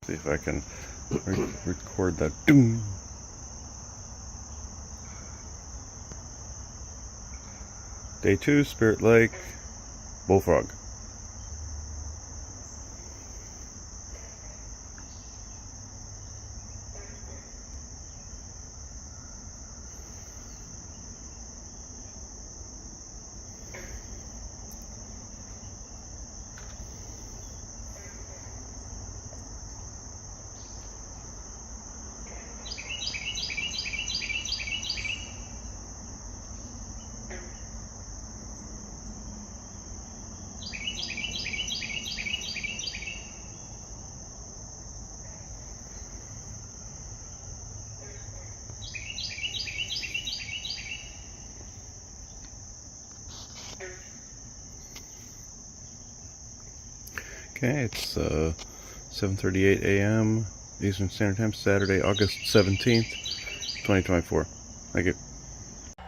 See if I can record that. Doom. Day 2, Spirit Lake, Bullfrog. Okay, it's 7:38 a.m. Eastern Standard Time, Saturday, August 17th, 2024. Thank you.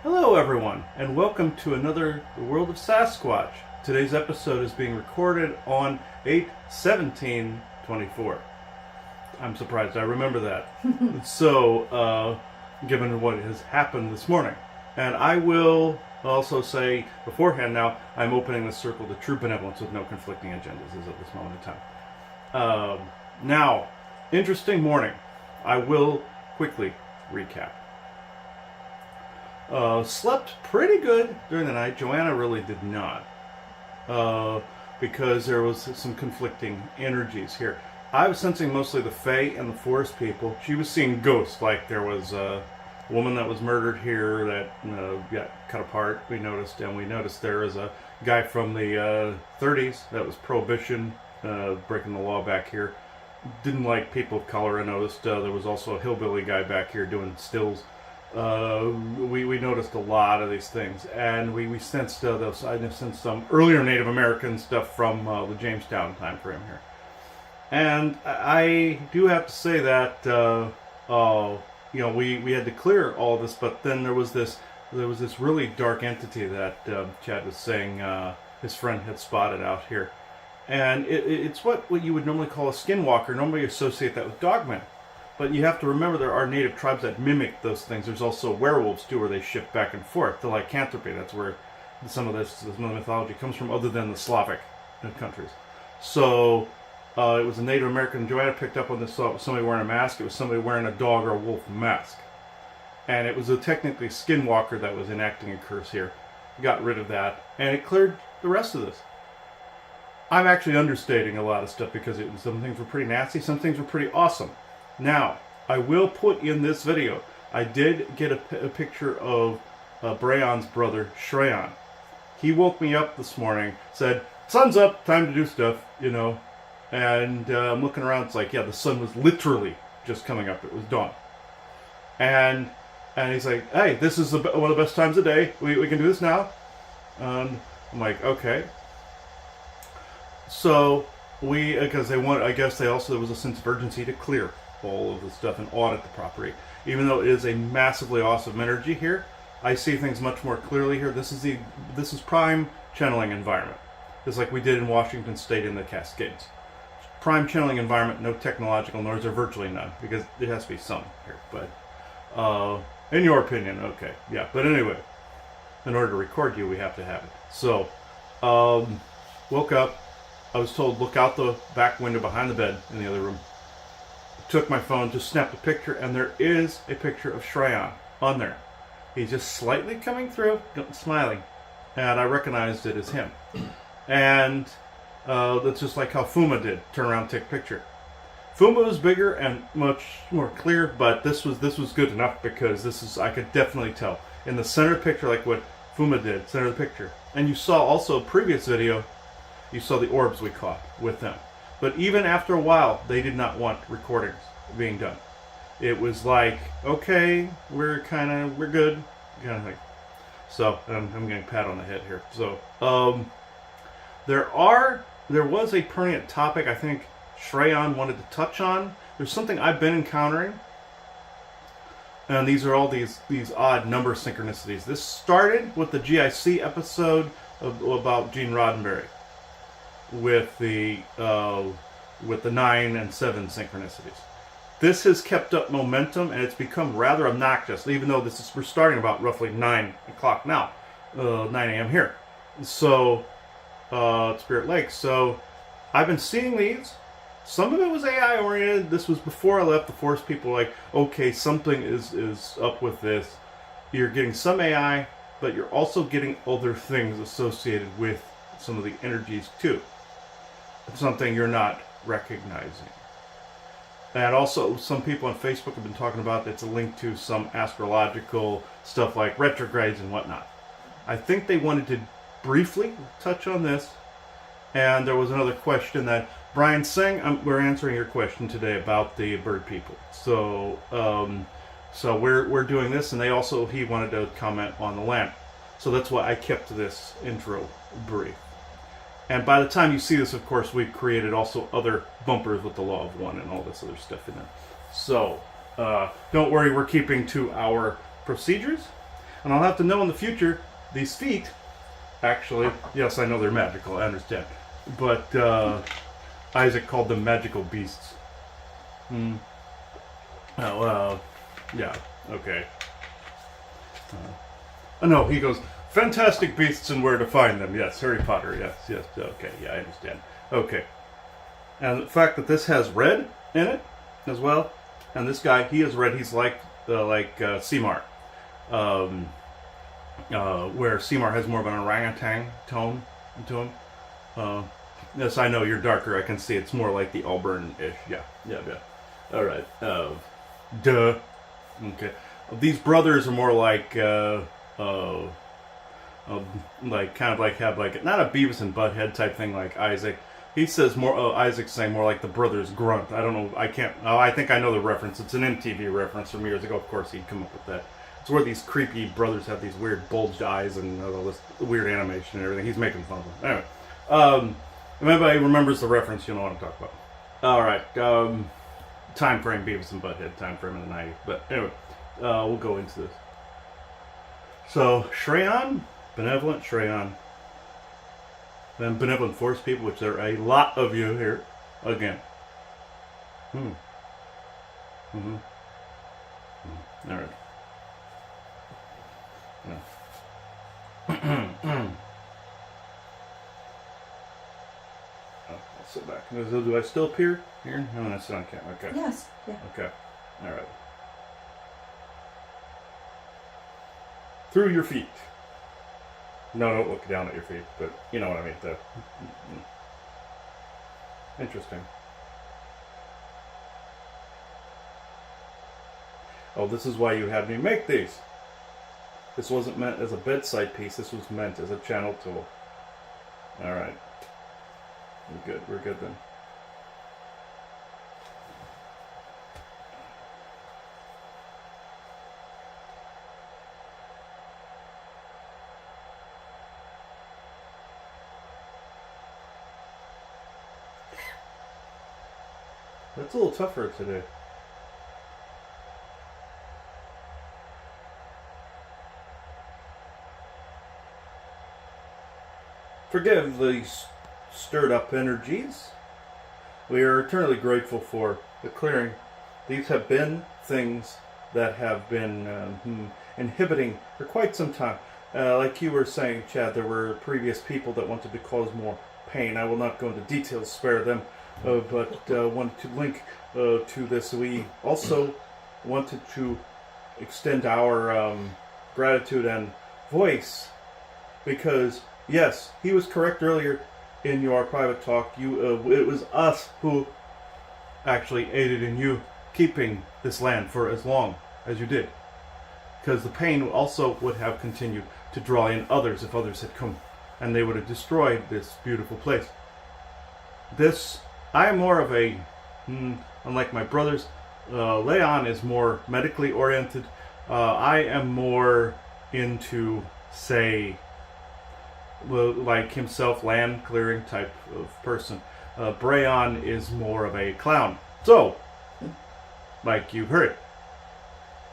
Hello everyone, and welcome to another The World of Sasquatch. Today's episode is being recorded on 8/17/24. I'm surprised I remember that. So, given what has happened this morning. And I will also say beforehand now, I'm opening the circle to true benevolence with no conflicting agendas as of this moment in time. Now, interesting morning. I will quickly recap. Slept pretty good during the night. Joanna really did not. Because there was some conflicting energies here. I was sensing mostly the Fae and the forest people. She was seeing ghosts, like there was a woman that was murdered here that got cut apart, we noticed, and we noticed there was a guy from the 30s that was prohibition, breaking the law back here. Didn't like people of color. I noticed there was also a hillbilly guy back here doing stills. We noticed a lot of these things, and we sensed those. I sensed some earlier Native American stuff from the Jamestown time frame here. And I do have to say that we had to clear all this, but then there was this really dark entity that Chad was saying his friend had spotted out here, and it's what you would normally call a skinwalker. Normally you associate that with dogmen, but you have to remember there are native tribes that mimic those things. There's also werewolves too, where they shift back and forth. The lycanthropy, that's where some of the mythology comes from, other than the Slavic countries. So it was a Native American. Joanna picked up on this. Saw it was somebody wearing a mask. It was somebody wearing a dog or a wolf mask. And it was a technically skinwalker that was enacting a curse here. Got rid of that. And it cleared the rest of this. I'm actually understating a lot of stuff because some things were pretty nasty. Some things were pretty awesome. Now, I will put in this video, I did get a picture of Brayon's brother, Shrayan. He woke me up this morning, said, "Sun's up, time to do stuff," And I'm looking around, it's like, yeah, the sun was literally just coming up. It was dawn. And he's like, "Hey, this is one of the best times of the day. We can do this now." And I'm like, okay. So because I guess there was a sense of urgency to clear all of the stuff and audit the property. Even though it is a massively awesome energy here, I see things much more clearly here. This is prime channeling environment. Just like we did in Washington State in the Cascades. Prime channeling environment, no technological noise, or virtually none, because there has to be some here. But in your opinion, okay, yeah. But anyway, in order to record you, we have to have it. So, woke up. I was told, look out the back window behind the bed in the other room. Took my phone, just snapped a picture, and there is a picture of Shrayan on there. He's just slightly coming through, smiling, and I recognized it as him. And that's just like how Fuma did. Turn around, take a picture. Fuma was bigger and much more clear, but this was good enough because I could definitely tell in the center of the picture, like what Fuma did, center of the picture. And you saw also a previous video, you saw the orbs we caught with them. But even after a while, they did not want recordings being done. It was like, okay, we're good, kind of thing. So I'm getting a pat on the head here. So there was a pertinent topic I think Shrayan wanted to touch on. There's something I've been encountering, and these are all these odd number synchronicities. This started with the GIC episode about Gene Roddenberry, with the with the 9 and 7 synchronicities. This has kept up momentum, and it's become rather obnoxious, even though we're starting about roughly 9 o'clock now, 9 a.m. here. So, Spirit Lake. So, I've been seeing these. Some of it was AI oriented. This was before I left. The Force people were like, okay, something is up with this. You're getting some AI, but you're also getting other things associated with some of the energies too. Something you're not recognizing. And also, some people on Facebook have been talking about it's a link to some astrological stuff like retrogrades and whatnot. I think they wanted to briefly touch on this. And there was another question that Brian Singh, we're answering your question today about the bird people. So, so we're doing this, and he wanted to comment on the land. So that's why I kept this intro brief. And by the time you see this, of course, we've created also other bumpers with the Law of One and all this other stuff in there. So, don't worry, we're keeping to our procedures. And I'll have to know in the future, these feet, actually, yes, I know they're magical, I understand. But Isaac called them magical beasts. Oh, yeah, okay. No, he goes, fantastic beasts and where to find them. Yes, Harry Potter, yes, okay, yeah, I understand. Okay. And the fact that this has red in it as well, and this guy, he is red, he's like Seymour. Where Seymour has more of an orangutan tone to him. Yes, I know you're darker. I can see it's more like the Auburn-ish. Yeah. All right. Duh. Okay. These brothers are more like kind of like have like not a Beavis and Butthead type thing like Isaac. He says more. Isaac's saying more like the brothers Grunt. I don't know. I can't. I think I know the reference. It's an MTV reference from years ago. Of course, he'd come up with that. It's where these creepy brothers have these weird bulged eyes and all this weird animation and everything. He's making fun of them. Anyway, if anybody remembers the reference, you'll know what I'm talking about. All right, time frame Beavis and Butthead, time frame in the 90s. But anyway, we'll go into this. So, Shrayan, benevolent Shrayan, then benevolent force people, which there are a lot of you here, again. All right. I'll sit back. Do I still appear here? No, that's not on camera. Okay. Yes. Yeah. Okay. All right. Through your feet. No, don't look down at your feet, but you know what I mean. Interesting. Oh, this is why you had me make these. This wasn't meant as a bedside piece. This was meant as a channel tool. All right. We're good. We're good then. That's a little tougher today. Forgive these stirred up energies. We are eternally grateful for the clearing. These have been things that have been inhibiting for quite some time. Like you were saying, Chad, there were previous people that wanted to cause more pain. I will not go into details, spare them, but wanted to link to this. We also wanted to extend our gratitude and voice because yes, he was correct earlier in your private talk. It was us who actually aided in you keeping this land for as long as you did. Because the pain also would have continued to draw in others if others had come. And they would have destroyed this beautiful place. I am more of a, unlike my brothers, Leon is more medically oriented. I am more into, say, like himself, land clearing type of person. Brayon is more of a clown. So, like you heard.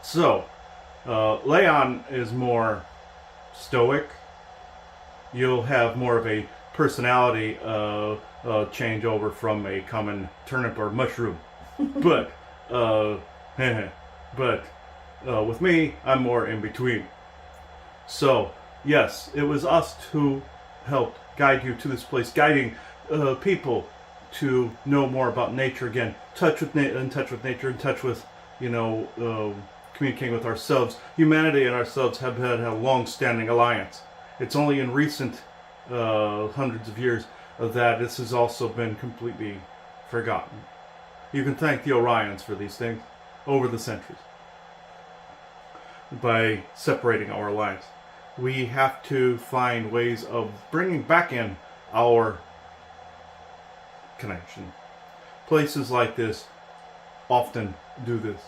So, Leon is more stoic. You'll have more of a personality change over from a common turnip or mushroom. But with me, I'm more in between. So yes, it was us who helped guide you to this place, guiding people to know more about nature again, in touch with nature, in touch with, communicating with ourselves. Humanity and ourselves have had a long-standing alliance. It's only in recent hundreds of years that this has also been completely forgotten. You can thank the Orions for these things over the centuries by separating our alliance. We have to find ways of bringing back in our connection. Places like this often do this,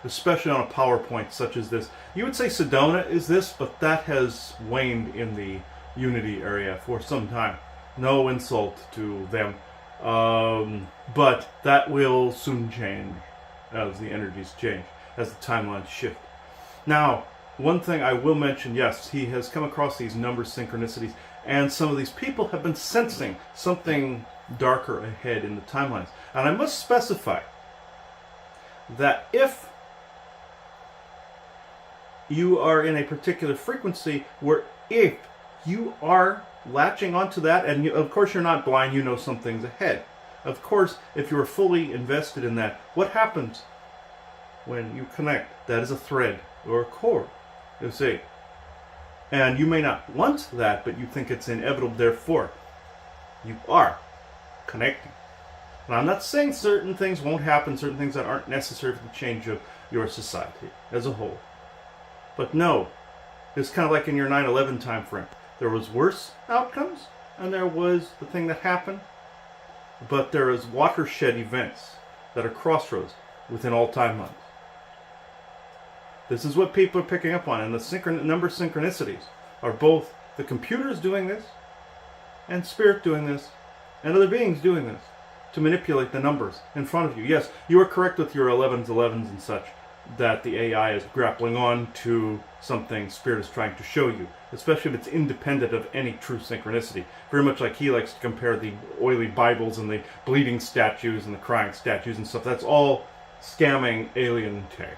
especially on a PowerPoint such as this. You would say Sedona is this, but that has waned in the Unity area for some time. No insult to them, but that will soon change as the energies change, as the timelines shift. Now, one thing I will mention, yes, he has come across these number synchronicities, and some of these people have been sensing something darker ahead in the timelines. And I must specify that if you are in a particular frequency where if you are latching onto that, and of course you're not blind, you know some things ahead. Of course, if you're fully invested in that, what happens when you connect? That is a thread or a cord, you see. And you may not want that, but you think it's inevitable, therefore you are connecting. And I'm not saying certain things won't happen, certain things that aren't necessary for the change of your society as a whole. But no, it's kind of like in your 9/11 time frame. There was worse outcomes, and there was the thing that happened. But there is watershed events that are crossroads within all timelines. This is what people are picking up on, and the number synchronicities are both the computers doing this, and spirit doing this, and other beings doing this to manipulate the numbers in front of you. Yes, you are correct with your 11s and such, that the AI is grappling on to something Spirit is trying to show you, especially if it's independent of any true synchronicity. Very much like he likes to compare the oily Bibles and the bleeding statues and the crying statues and stuff. That's all scamming alien tech.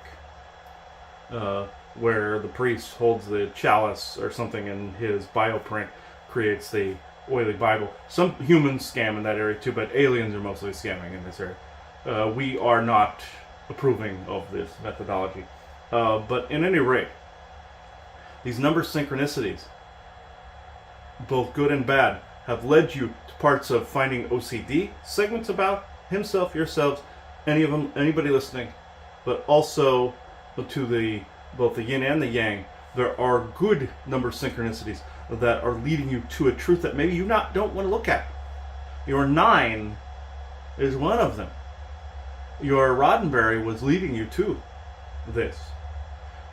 Where the priest holds the chalice or something and his bioprint creates the oily Bible. Some humans scam in that area too, but aliens are mostly scamming in this area. We are not approving of this methodology. But in any rate, these number synchronicities, both good and bad, have led you to parts of finding OCD segments about himself, yourselves, any of them, anybody listening, but also to both the yin and the yang. There are good number synchronicities that are leading you to a truth that maybe you don't want to look at. Your 9 is one of them. Your Roddenberry was leading you to this.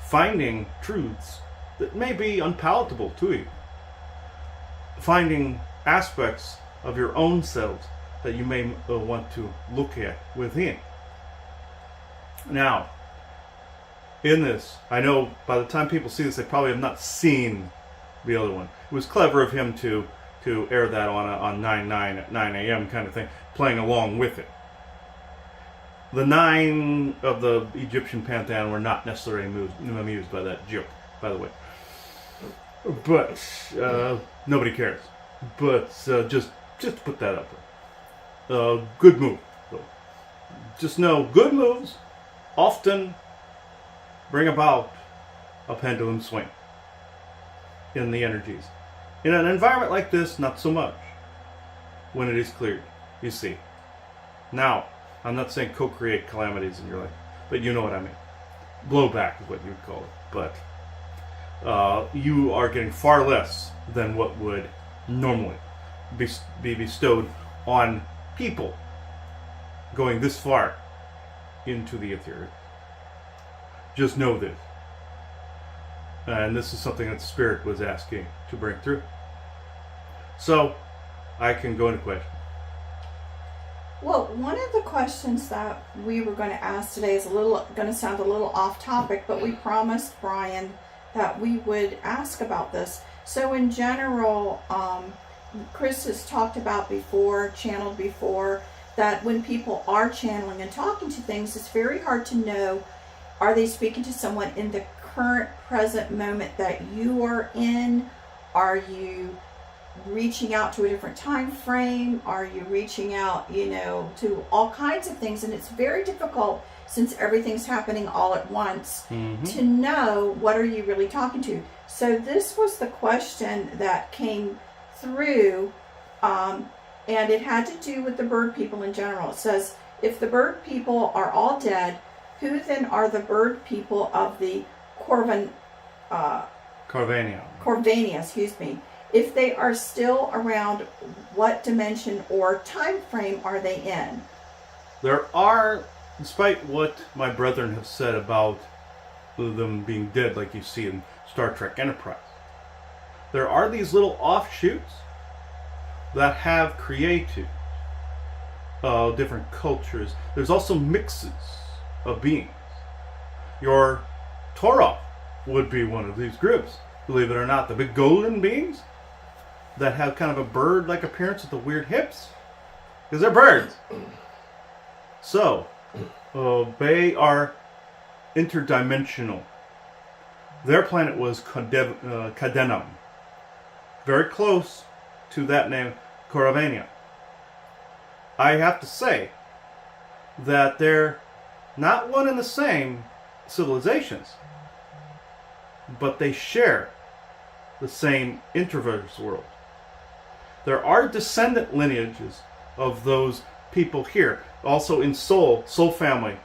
Finding truths that may be unpalatable to you. Finding aspects of your own selves that you may want to look at within. Now, in this, I know by the time people see this, they probably have not seen the other one. It was clever of him to air that on 9/9 at 9 a.m. kind of thing, playing along with it. The 9 of the Egyptian pantheon were not necessarily amused by that joke, by the way. But nobody cares. But just to put that up there. Good move, though. Just know, good moves often bring about a pendulum swing in the energies. In an environment like this, not so much. When it is cleared, you see. Now, I'm not saying co-create calamities in your life, but you know what I mean. Blowback is what you would call it. But you are getting far less than what would normally be bestowed on people going this far into the ethereal. Just know this. And this is something that Spirit was asking to bring through. So, I can go into questions. Well, one of the questions that we were going to ask today is going to sound a little off topic, but we promised Brian that we would ask about this. So in general, Chris has talked about before, channeled before, that when people are channeling and talking to things, it's very hard to know, are they speaking to someone in the current present moment that you are in? Are you reaching out to a different time frame? Are you reaching out, to all kinds of things? And it's very difficult, since everything's happening all at once, to know what are you really talking to. So this was the question that came through, and it had to do with the bird people in general. It says, if the bird people are all dead, who then are the bird people of the Corvania, excuse me. If they are still around, what dimension or time frame are they in? There are, despite what my brethren have said about them being dead, like you see in Star Trek Enterprise, there are these little offshoots that have created different cultures. There's also mixes of beings. Your Torah would be one of these groups, believe it or not. The big golden beings that have kind of a bird-like appearance with the weird hips, because they're birds. So, they are interdimensional. Their planet was Cadenum, very close to that name, Coravania. I have to say that they're not one and the same civilizations, but they share the same introverse world. There are descendant lineages of those people here, also in Soul family,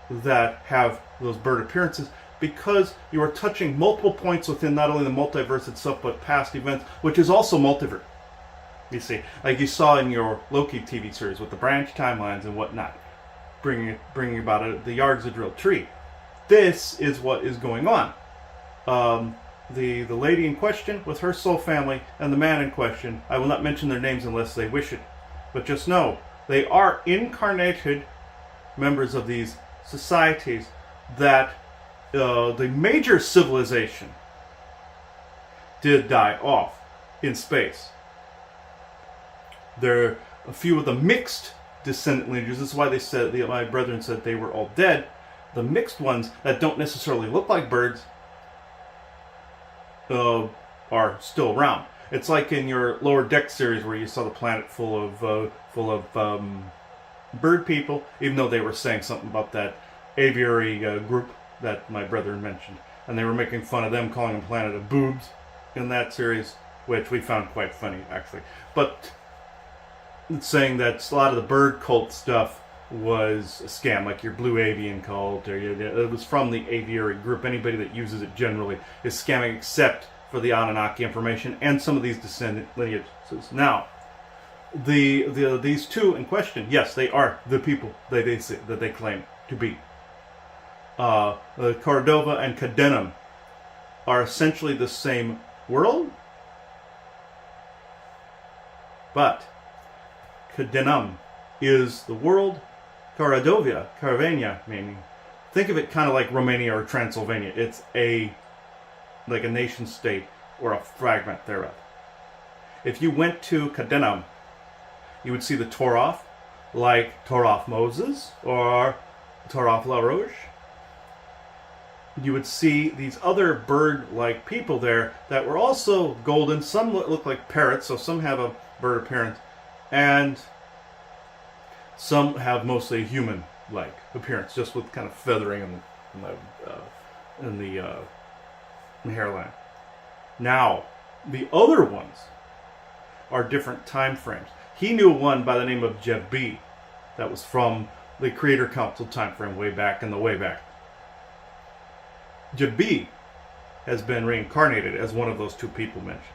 that have those bird appearances, because you are touching multiple points within not only the multiverse itself, but past events, which is also multiverse. You see, like you saw in your Loki TV series with the branch timelines and whatnot, bringing about the yards of drilled tree. This is what is going on. The lady in question with her soul family and the man in question, I will not mention their names unless they wish it, but just know they are incarnated members of these societies that the major civilization did die off in space. There are a few of the mixed descendant lineages. This is why they said, my brethren said they were all dead. The mixed ones that don't necessarily look like birds are still around. It's like in your Lower Deck series where you saw the planet full of bird people, even though they were saying something about that aviary group that my brethren mentioned, and they were making fun of them, calling them Planet of Boobs in that series, which we found quite funny actually. But it's saying that a lot of the bird cult stuff was a scam, like your Blue Avian cult, or it was from the aviary group. Anybody that uses it generally is scamming, except for the Anunnaki information and some of these descendant lineages. Now, these two in question, yes, they are the people that they claim to be. Cordova and Cadenum are essentially the same world, but Cadenum is the world. Caravania, meaning, think of it kind of like Romania or Transylvania. It's like a nation state or a fragment thereof. If you went to Cadenum, you would see the Toroth, like Toroth Moses or Toroth La Roche. You would see these other bird-like people there that were also golden. Some look like parrots, so some have a bird appearance, and some have mostly a human-like appearance, just with kind of feathering in the hairline. Now, the other ones are different time frames. He knew one by the name of Jeff B. That was from the Creator Council time frame way back in the way back. Jeff B has been reincarnated as one of those two people mentioned.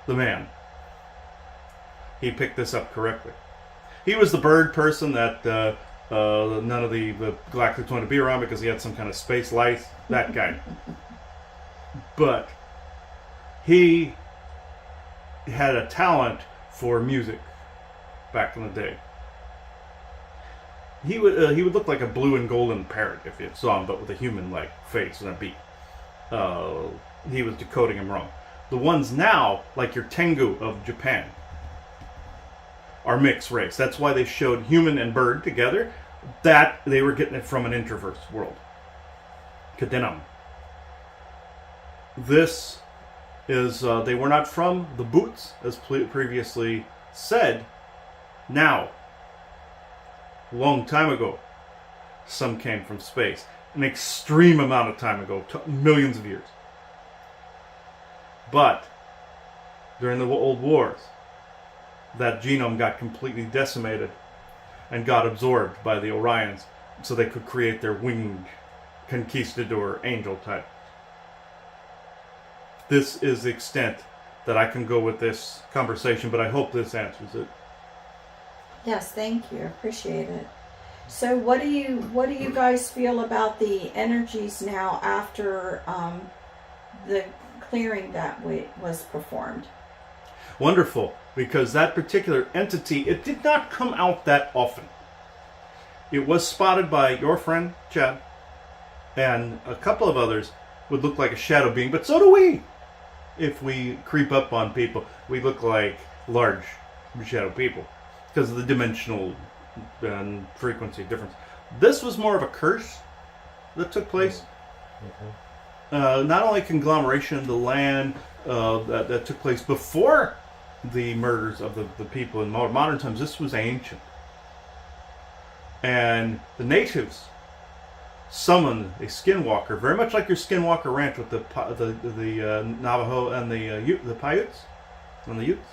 The man. He picked this up correctly. He was the bird person that none of the Galactics wanted to be around because he had some kind of space lice. That guy. But he had a talent for music back in the day. He would look like a blue and golden parrot if you saw him, but with a human-like face and a beak. He was decoding him wrong. The ones now, like your Tengu of Japan, are mixed race. That's why they showed human and bird together. That they were getting it from an introverse world. Kadenam. This is, they were not from the boots, as previously said. Now, long time ago, some came from space. An extreme amount of time ago, millions of years. But, during the old wars, that genome got completely decimated and got absorbed by the Orions so they could create their winged conquistador angel type. This is the extent that I can go with this conversation, but I hope this answers it. Yes, thank you. I appreciate it. So what do you guys feel about the energies now after the clearing that was performed? Wonderful, because that particular entity, it did not come out that often. It was spotted by your friend, Chad, and a couple of others would look like a shadow being, but so do we. If we creep up on people, we look like large shadow people because of the dimensional and frequency difference. This was more of a curse that took place. Not only conglomeration of the land that took place before the murders of the people in modern times. This was ancient. And the natives summoned a skinwalker, very much like your skinwalker ranch with the Navajo and the Paiutes and the Utes.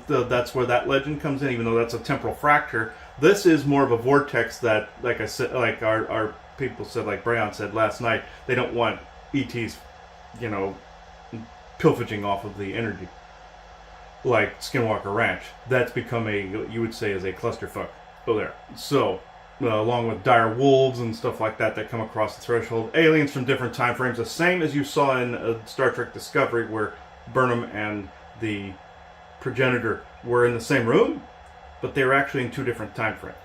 That's where that legend comes in, even though that's a temporal fracture. This is more of a vortex that, like I said, like our people said, like Brayon said last night, they don't want ETs, pilfaging off of the energy. Like Skinwalker Ranch, that's become you would say, is a clusterfuck. Go there. So, along with dire wolves and stuff like that come across the threshold, aliens from different time frames, the same as you saw in Star Trek Discovery, where Burnham and the progenitor were in the same room, but they were actually in two different time frames.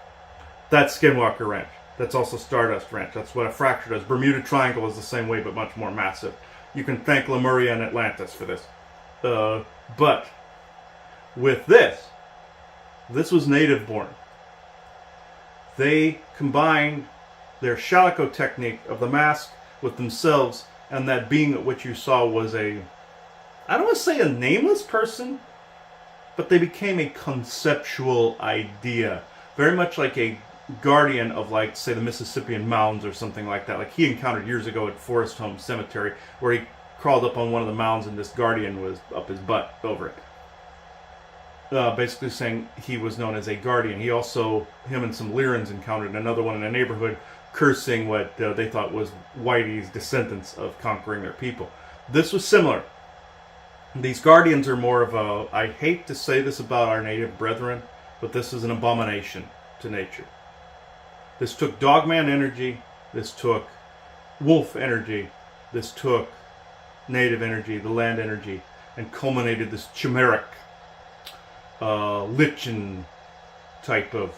That's Skinwalker Ranch. That's also Stardust Ranch. That's what a fracture does. Bermuda Triangle is the same way, but much more massive. You can thank Lemuria and Atlantis for this. But with this was native born. They combined their Shalico technique of the mask with themselves, and that being that what you saw was I don't want to say a nameless person, but they became a conceptual idea. Very much like a guardian of, like, say, the Mississippian mounds or something like that. Like he encountered years ago at Forest Home Cemetery, where he crawled up on one of the mounds and this guardian was up his butt over it. Basically saying he was known as a guardian. He also, him and some Lyrans encountered another one in a neighborhood, cursing what they thought was Whitey's descendants of conquering their people. This was similar. These guardians are more of I hate to say this about our native brethren, but this is an abomination to nature. This took dogman energy, this took wolf energy, this took native energy, the land energy, and culminated this chimeric lichen type of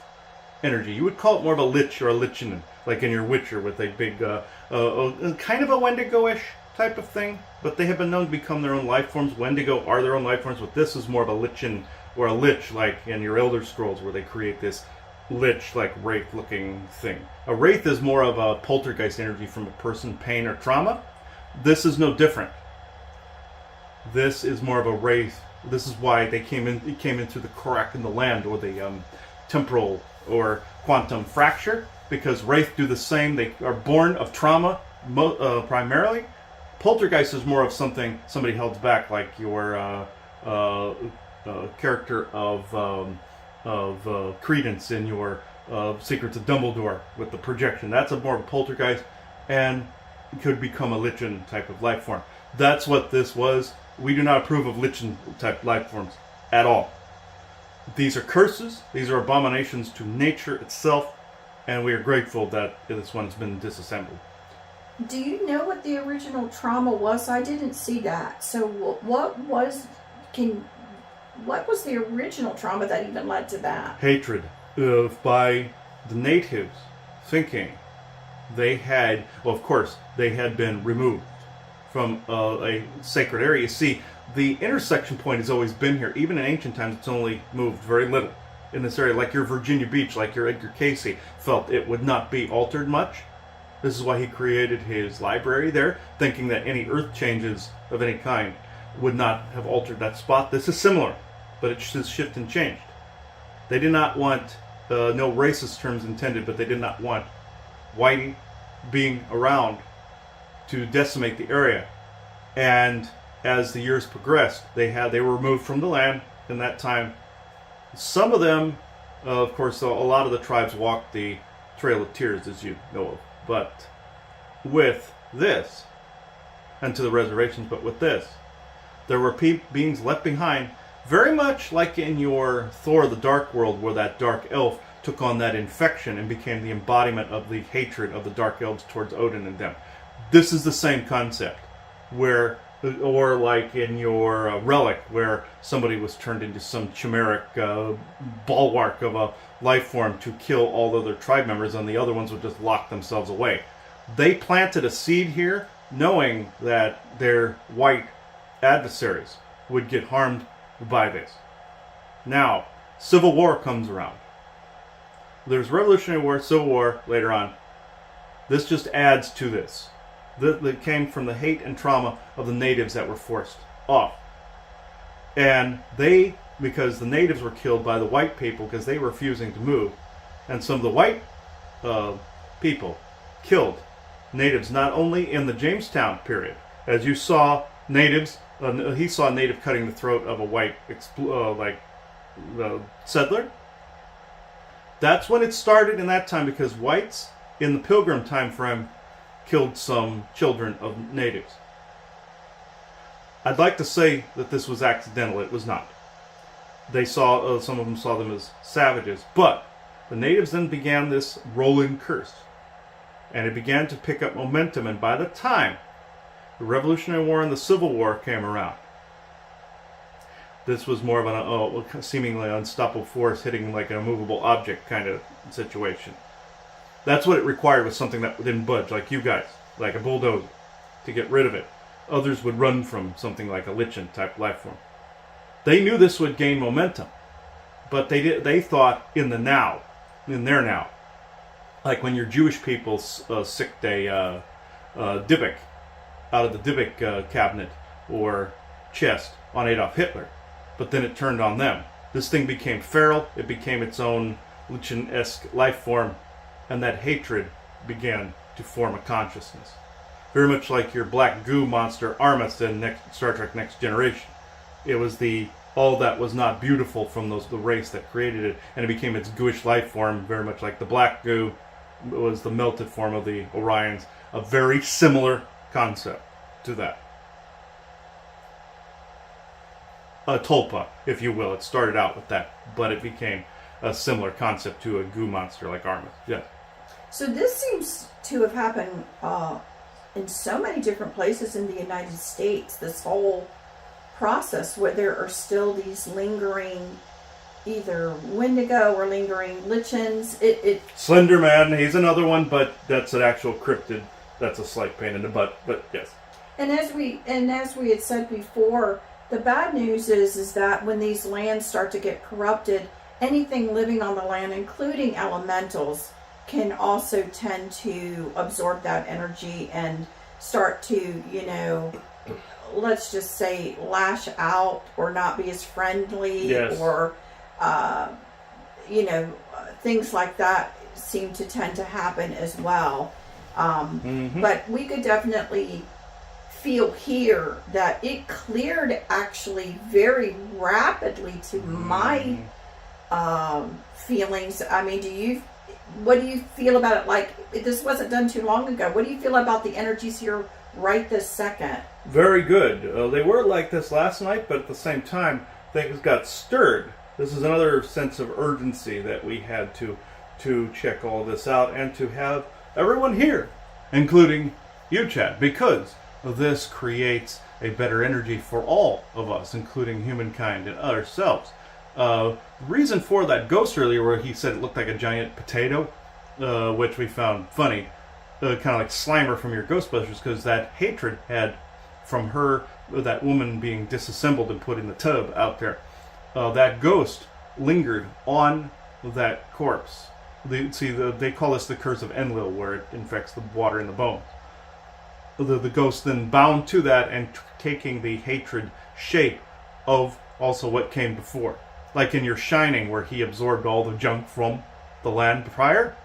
energy. You would call it more of a lich or a lichen, like in your Witcher, with a big, kind of a Wendigo-ish type of thing, but they have been known to become their own life forms. Wendigo are their own life forms, but this is more of a lichen or a lich, like in your Elder Scrolls, where they create this lich, like wraith-looking thing. A wraith is more of a poltergeist energy from a person, pain, or trauma. This is no different. This is more of a wraith. This is why they came in through the crack in the land, or the temporal or quantum fracture, because wraith do the same. They are born of trauma primarily. Poltergeist is more of something somebody held back, like your character of Credence in your Secrets of Dumbledore with the projection. That's more of a poltergeist, and could become a lichen type of life form. That's what this was. We do not approve of lichen type life forms at all. These are curses. These are abominations to nature itself, and we are grateful that this one has been disassembled. Do you know what the original trauma was? I didn't see that. So what was the original trauma that even led to that? Hatred by the natives, thinking they had, well, of course, they had been removed from a sacred area. You see, the intersection point has always been here. Even in ancient times, it's only moved very little in this area. Like your Virginia Beach, like your Edgar Cayce felt it would not be altered much. This is why he created his library there, thinking that any earth changes of any kind would not have altered that spot. This is similar, but it has shifted and changed. They did not want, no racist terms intended, but they did not want whitey being around to decimate the area. And as the years progressed, they were removed from the land in that time. Some of them, of course, a lot of the tribes walked the Trail of Tears, as you know of. But with this, and to the reservations, but with this, there were beings left behind, very much like in your Thor the Dark World, where that dark elf took on that infection and became the embodiment of the hatred of the dark elves towards Odin and them. This is the same concept, or like in your Relic, where somebody was turned into some chimeric bulwark of a life form to kill all the other tribe members, and the other ones would just lock themselves away. They planted a seed here, knowing that their white adversaries would get harmed by this. Now, Civil War comes around. There's Revolutionary War, Civil War later on. This just adds to this. That came from the hate and trauma of the natives that were forced off. And because the natives were killed by the white people because they were refusing to move, and some of the white people killed natives not only in the Jamestown period, as you saw natives, he saw a native cutting the throat of a white settler. That's when it started in that time, because whites in the Pilgrim time frame killed some children of natives. I'd like to say that this was accidental. It was not. They saw, some of them saw them as savages, but the natives then began this rolling curse, and it began to pick up momentum. And by the time the Revolutionary War and the Civil War came around, this was more of a seemingly unstoppable force hitting like an immovable object kind of situation. That's what it required, was something that didn't budge, like you guys, like a bulldozer, to get rid of it. Others would run from something like a lichen type life form. They knew this would gain momentum, but they thought in their now. Like when your Jewish people sicked a Dybbuk out of the Dybbuk cabinet or chest on Adolf Hitler, but then it turned on them. This thing became feral, it became its own lichen-esque life form, and that hatred began to form a consciousness. Very much like your black goo monster Armus in Star Trek Next Generation. It was all that was not beautiful from the race that created it, and it became its gooish life form, very much like the black goo was the melted form of the Orions. A very similar concept to that. A tulpa, if you will. It started out with that, but it became a similar concept to a goo monster like Armus. Yes. So this seems to have happened in so many different places in the United States, this whole process, where there are still these lingering, either Wendigo or lingering lichens. Slender Man, he's another one, but that's an actual cryptid. That's a slight pain in the butt, but yes. And as we had said before, the bad news is that when these lands start to get corrupted, anything living on the land, including elementals, can also tend to absorb that energy and start to, let's just say, lash out or not be as friendly. Yes. Or, things like that seem to tend to happen as well. But we could definitely feel here that it cleared actually very rapidly to my feelings. I mean, what do you feel about it? Like, this wasn't done too long ago. What do you feel about the energies here right this second? Very good. They were like this last night, but at the same time, things got stirred. This is another sense of urgency that we had to check all this out and to have everyone here, including you, Chad, because this creates a better energy for all of us, including humankind and ourselves. The reason for that ghost earlier, where he said it looked like a giant potato, which we found funny, kind of like Slimer from your Ghostbusters, because that hatred had from her, that woman being disassembled and put in the tub out there, that ghost lingered on that corpse. They call this the curse of Enlil, where it infects the water in the bones. The ghost then bound to that and taking the hatred shape of also what came before. Like in your Shining, where he absorbed all the junk from the land prior,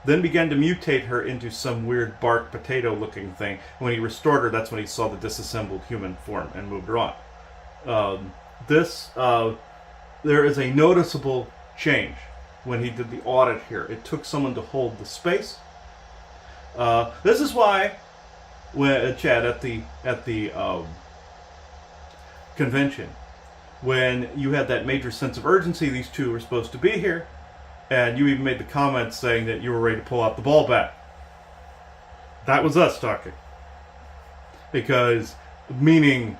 then began to mutate her into some weird bark potato looking thing. When he restored her, that's when he saw the disassembled human form and moved her on. There is a noticeable change when he did the audit here. It took someone to hold the space. This is why, when Chad, at the convention, when you had that major sense of urgency, these two were supposed to be here, and you even made the comment saying that you were ready to pull out the ball bat. That was us talking. Because, meaning,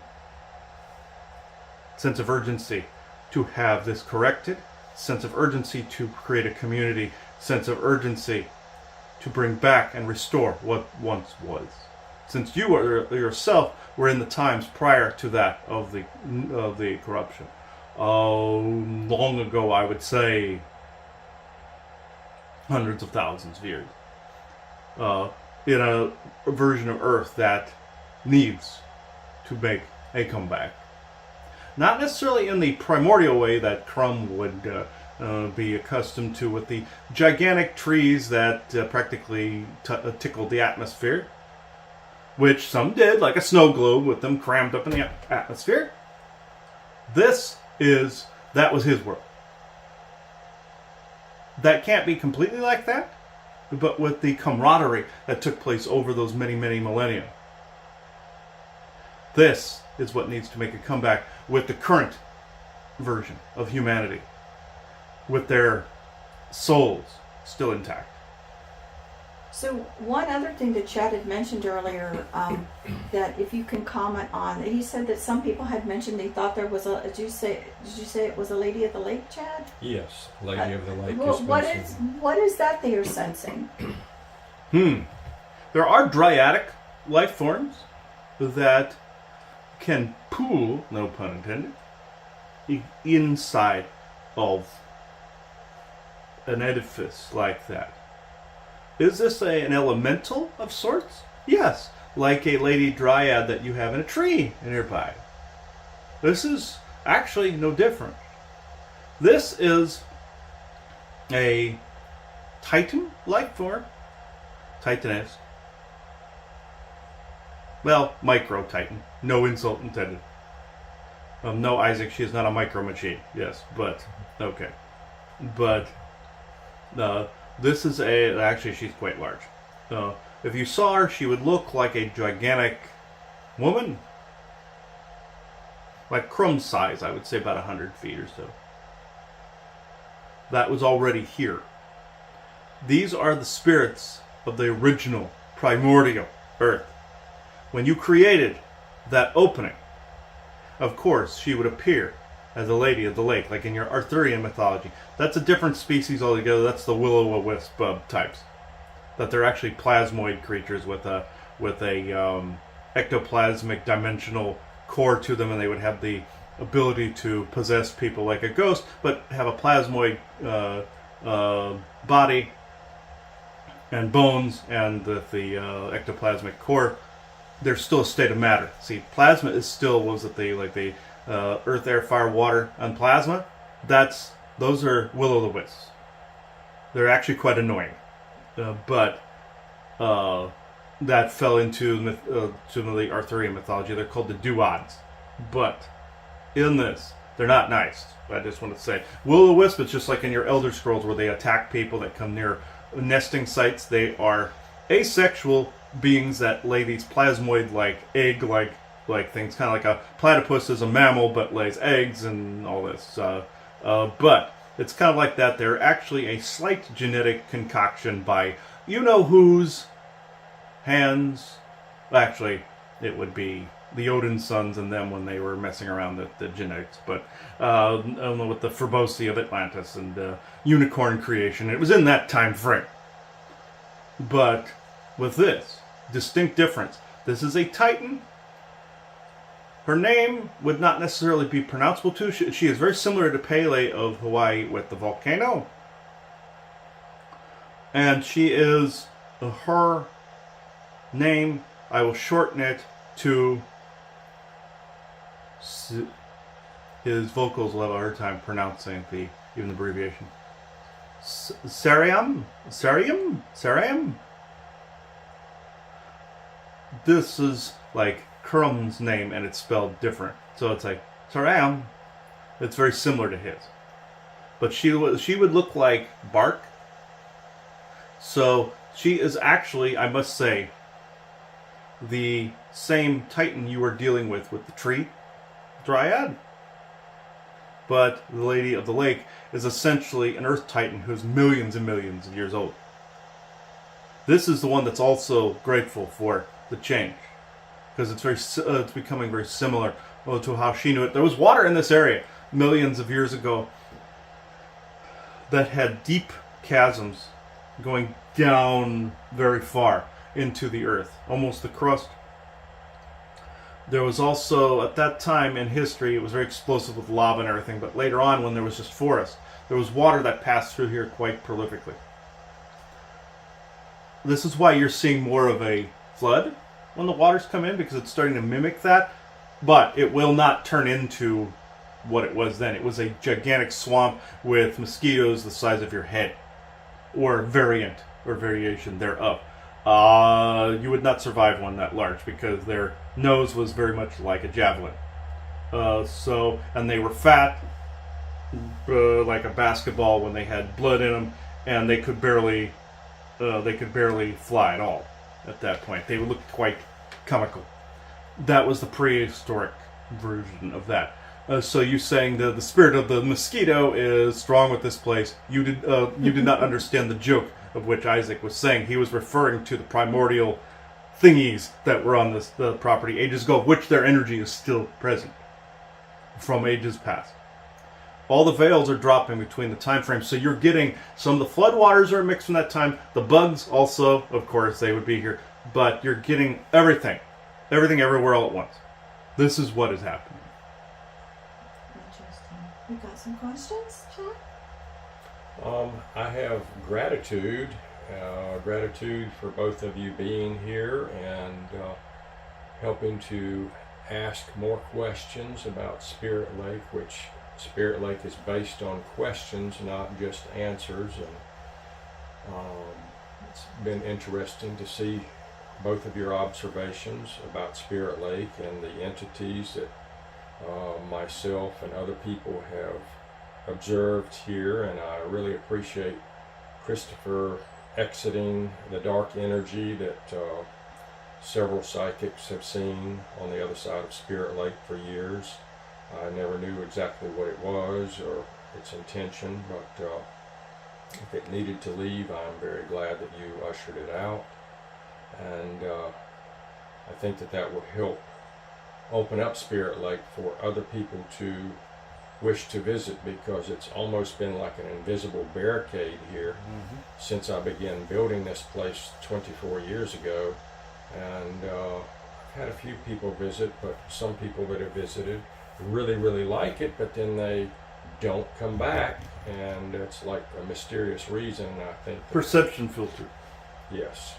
sense of urgency to have this corrected, sense of urgency to create a community, sense of urgency to bring back and restore what once was. Since you yourself were in the times prior to that of the corruption. Long ago, I would say hundreds of thousands of years. In a version of Earth that needs to make a comeback. Not necessarily in the primordial way that Crumb would be accustomed to, with the gigantic trees that practically tickled the atmosphere, which some did, like a snow globe with them crammed up in the atmosphere. That was his world. That can't be completely like that, but with the camaraderie that took place over those many, many millennia. This is what needs to make a comeback with the current version of humanity, with their souls still intact. So one other thing that Chad had mentioned earlier, that if you can comment on, he said that some people had mentioned they thought there was a. Did you say it was a lady of the lake, Chad? Yes, Lady of the Lake. Well, what is that they are sensing? There are dryadic life forms that can pool, no pun intended, inside of an edifice like that. Is this an elemental of sorts? Yes, like a lady dryad that you have in a tree nearby. This is actually no different. This is a Titan life form, Titaness. Well, micro Titan. No insult intended. No, Isaac, she is not a micro machine. Yes, but okay. But this is actually, she's quite large. If you saw her, she would look like a gigantic woman. Like Crumb's size, I would say about 100 feet or so. That was already here. These are the spirits of the original primordial Earth. When you created that opening, of course, she would appear as a lady of the lake, like in your Arthurian mythology. That's a different species altogether. That's the will-o'-wisp types. That they're actually plasmoid creatures with a ectoplasmic dimensional core to them, and they would have the ability to possess people like a ghost, but have a plasmoid body and bones, and the ectoplasmic core. They're still a state of matter. See, plasma is still, the earth, air, fire, water, and plasma. Those are will-o'-the-wisps. They're actually quite annoying, but that fell into the Arthurian mythology. They're called the duods, but in this, they're not nice. I just want to say, will-o'-the-wisp is just like in your Elder Scrolls, where they attack people that come near nesting sites. They are asexual beings that lay these plasmoid-like egg-like things, kind of like a platypus is a mammal but lays eggs and all this. But it's kind of like that. They're actually a slight genetic concoction by you-know-whose hands. Actually, it would be the Odin sons and them when they were messing around the genetics. But I don't know, with the Forbosi of Atlantis and unicorn creation. It was in that time frame. But with this distinct difference, this is a Titan Her name would not necessarily be pronounceable too. She is very similar to Pele of Hawaii with the volcano. And she is, her name, I will shorten it to, his vocals will have a hard time pronouncing even the abbreviation. Sariam? This is like Kurum's name, and it's spelled different. So it's like Sariam. It's very similar to his. But she would look like bark. So she is actually, I must say, the same Titan you were dealing with the tree Dryad. But the Lady of the Lake is essentially an Earth Titan who's millions and millions of years old. This is the one that's also grateful for the change, because it's becoming very similar to how she knew it. There was water in this area millions of years ago that had deep chasms going down very far into the earth, almost the crust. There was also, at that time in history, it was very explosive with lava and everything, but later on, when there was just forest, there was water that passed through here quite prolifically. This is why you're seeing more of a flood when the waters come in, because it's starting to mimic that, but it will not turn into what it was then. It was a gigantic swamp with mosquitoes the size of your head, or variation thereof. You would not survive one that large because their nose was very much like a javelin. And they were fat, like a basketball when they had blood in them, and they could barely fly at all at that point. They looked quite comical. That was the prehistoric version of that. So you saying the spirit of the mosquito is strong with this place? You did not understand the joke of which Isaac was saying. He was referring to the primordial thingies that were on the property ages ago, of which their energy is still present from ages past. All the veils are dropping between the time frames, so you're getting some of the floodwaters are mixed from that time. The bugs also, of course, they would be here, but you're getting everything everywhere all at once. This is what is happening. Interesting. We got some questions, Chad? I have gratitude for both of you being here and helping to ask more questions about Spirit Lake, which Spirit Lake is based on questions, not just answers. And it's been interesting to see both of your observations about Spirit Lake and the entities that myself and other people have observed here, and I really appreciate Christopher exiting the dark energy that several psychics have seen on the other side of Spirit Lake for years. I never knew exactly what it was or its intention, but if it needed to leave, I'm very glad that you ushered it out, and I think that will help open up Spirit Lake for other people to wish to visit, because it's almost been like an invisible barricade here since I began building this place 24 years ago. And I've had a few people visit, but some people that have visited really like it, but then they don't come back, and it's like a mysterious reason. I think Perception filter. Yes.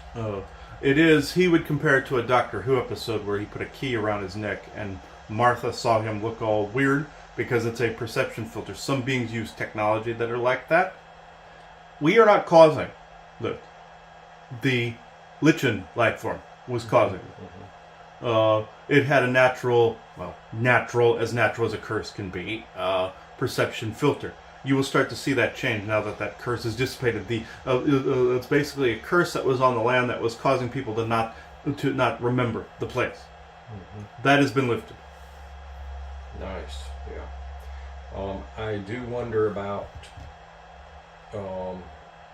It is. He would compare it to a Doctor Who episode where he put a key around his neck and Martha saw him look all weird because it's a perception filter. Some beings use technology that are like that. We are not causing it. The Lichen life form was causing it. It had a natural as a curse can be, perception filter. You will start to see that change now that curse is dissipated. It's basically a curse that was on the land that was causing people to not remember the place. That has been lifted. Nice, yeah. I do wonder about,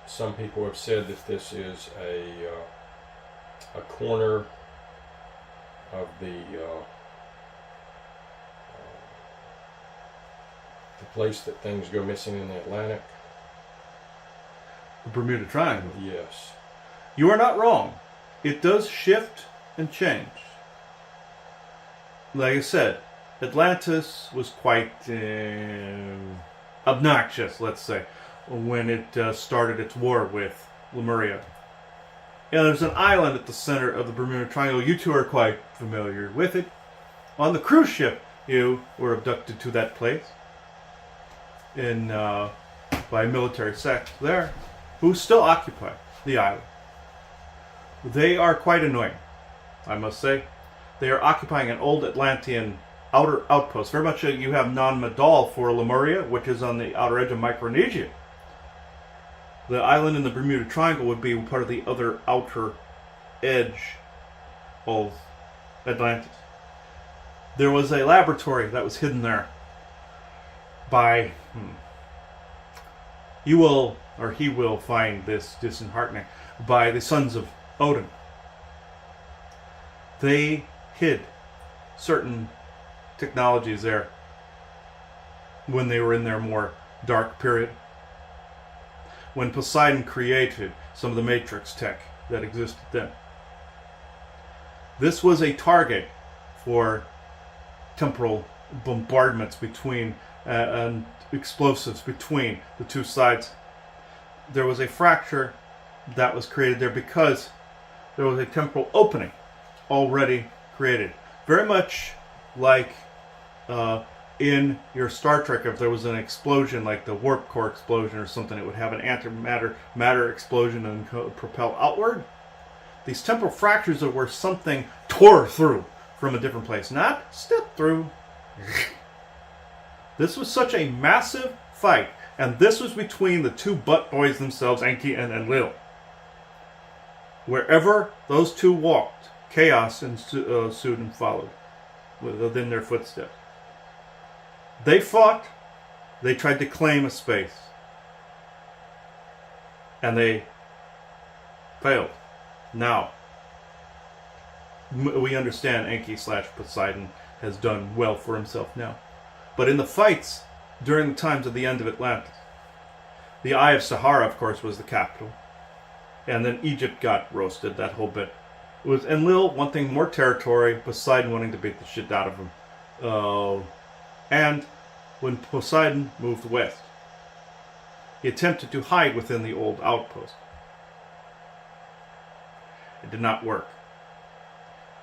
some people have said that this is a corner of the place that things go missing in the Atlantic. The Bermuda Triangle. Yes. You are not wrong. It does shift and change. like I said, Atlantis was quite obnoxious, let's say, when it started its war with Lemuria. And there's an island at the center of the Bermuda Triangle. You two are quite familiar with it. On the cruise ship, you were abducted to that place by a military sect there, who still occupy the island. They are quite annoying, I must say. They are occupying an old Atlantean outer outpost. Very much you have non-Medal for Lemuria, which is on the outer edge of Micronesia. The island in the Bermuda Triangle would be part of the other outer edge of Atlantis. There was a laboratory that was hidden there by... You will, or he will find this disheartening, by the sons of Odin. They hid certain technologies there when they were in their more dark period. When Poseidon created some of the Matrix tech that existed then. This was a target for temporal bombardments between and explosives between the two sides. There was a fracture that was created there because there was a temporal opening already created. Very much like in your Star Trek, if there was an explosion like the warp core explosion or something, it would have an antimatter explosion and propel outward. These temporal fractures are where something tore through from a different place, not stepped through. This was such a massive fight, and this was between the two butt boys themselves, Enki and Lil. Wherever those two walked, chaos ensued and followed within their footsteps. They fought. They tried to claim a space. And they failed. Now, we understand Enki/Poseidon has done well for himself now. But in the fights during the times of the end of Atlantis, the Eye of Sahara, of course, was the capital. And then Egypt got roasted, that whole bit. It was Enlil wanting more territory, Poseidon wanting to beat the shit out of him. And when Poseidon moved west, he attempted to hide within the old outpost. It did not work.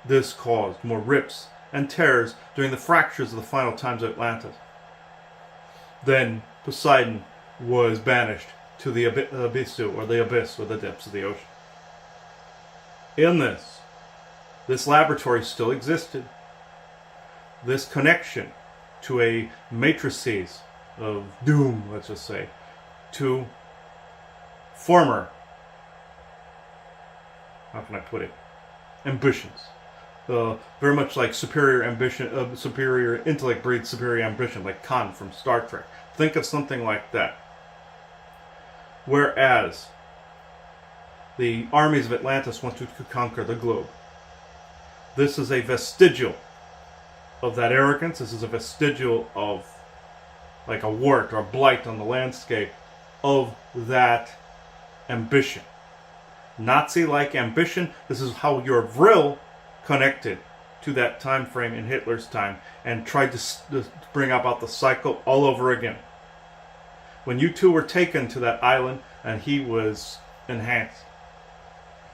This caused more rips and tears during the fractures of the final times of Atlantis. Then Poseidon was banished to the Abyssu, or the abyss, or the depths of the ocean. In this laboratory still existed. This connection to a matrices of doom, let's just say, to former, how can I put it, ambitions. Very much like superior ambition, superior intellect breeds superior ambition, like Khan from Star Trek. Think of something like that. Whereas the armies of Atlantis want to conquer the globe. This is a vestigial of that arrogance. This is a vestigial of, like a wart or a blight on the landscape of that ambition. Nazi-like ambition. This is how your Vril connected to that time frame in Hitler's time and tried to bring about the cycle all over again. When you two were taken to that island and he was enhanced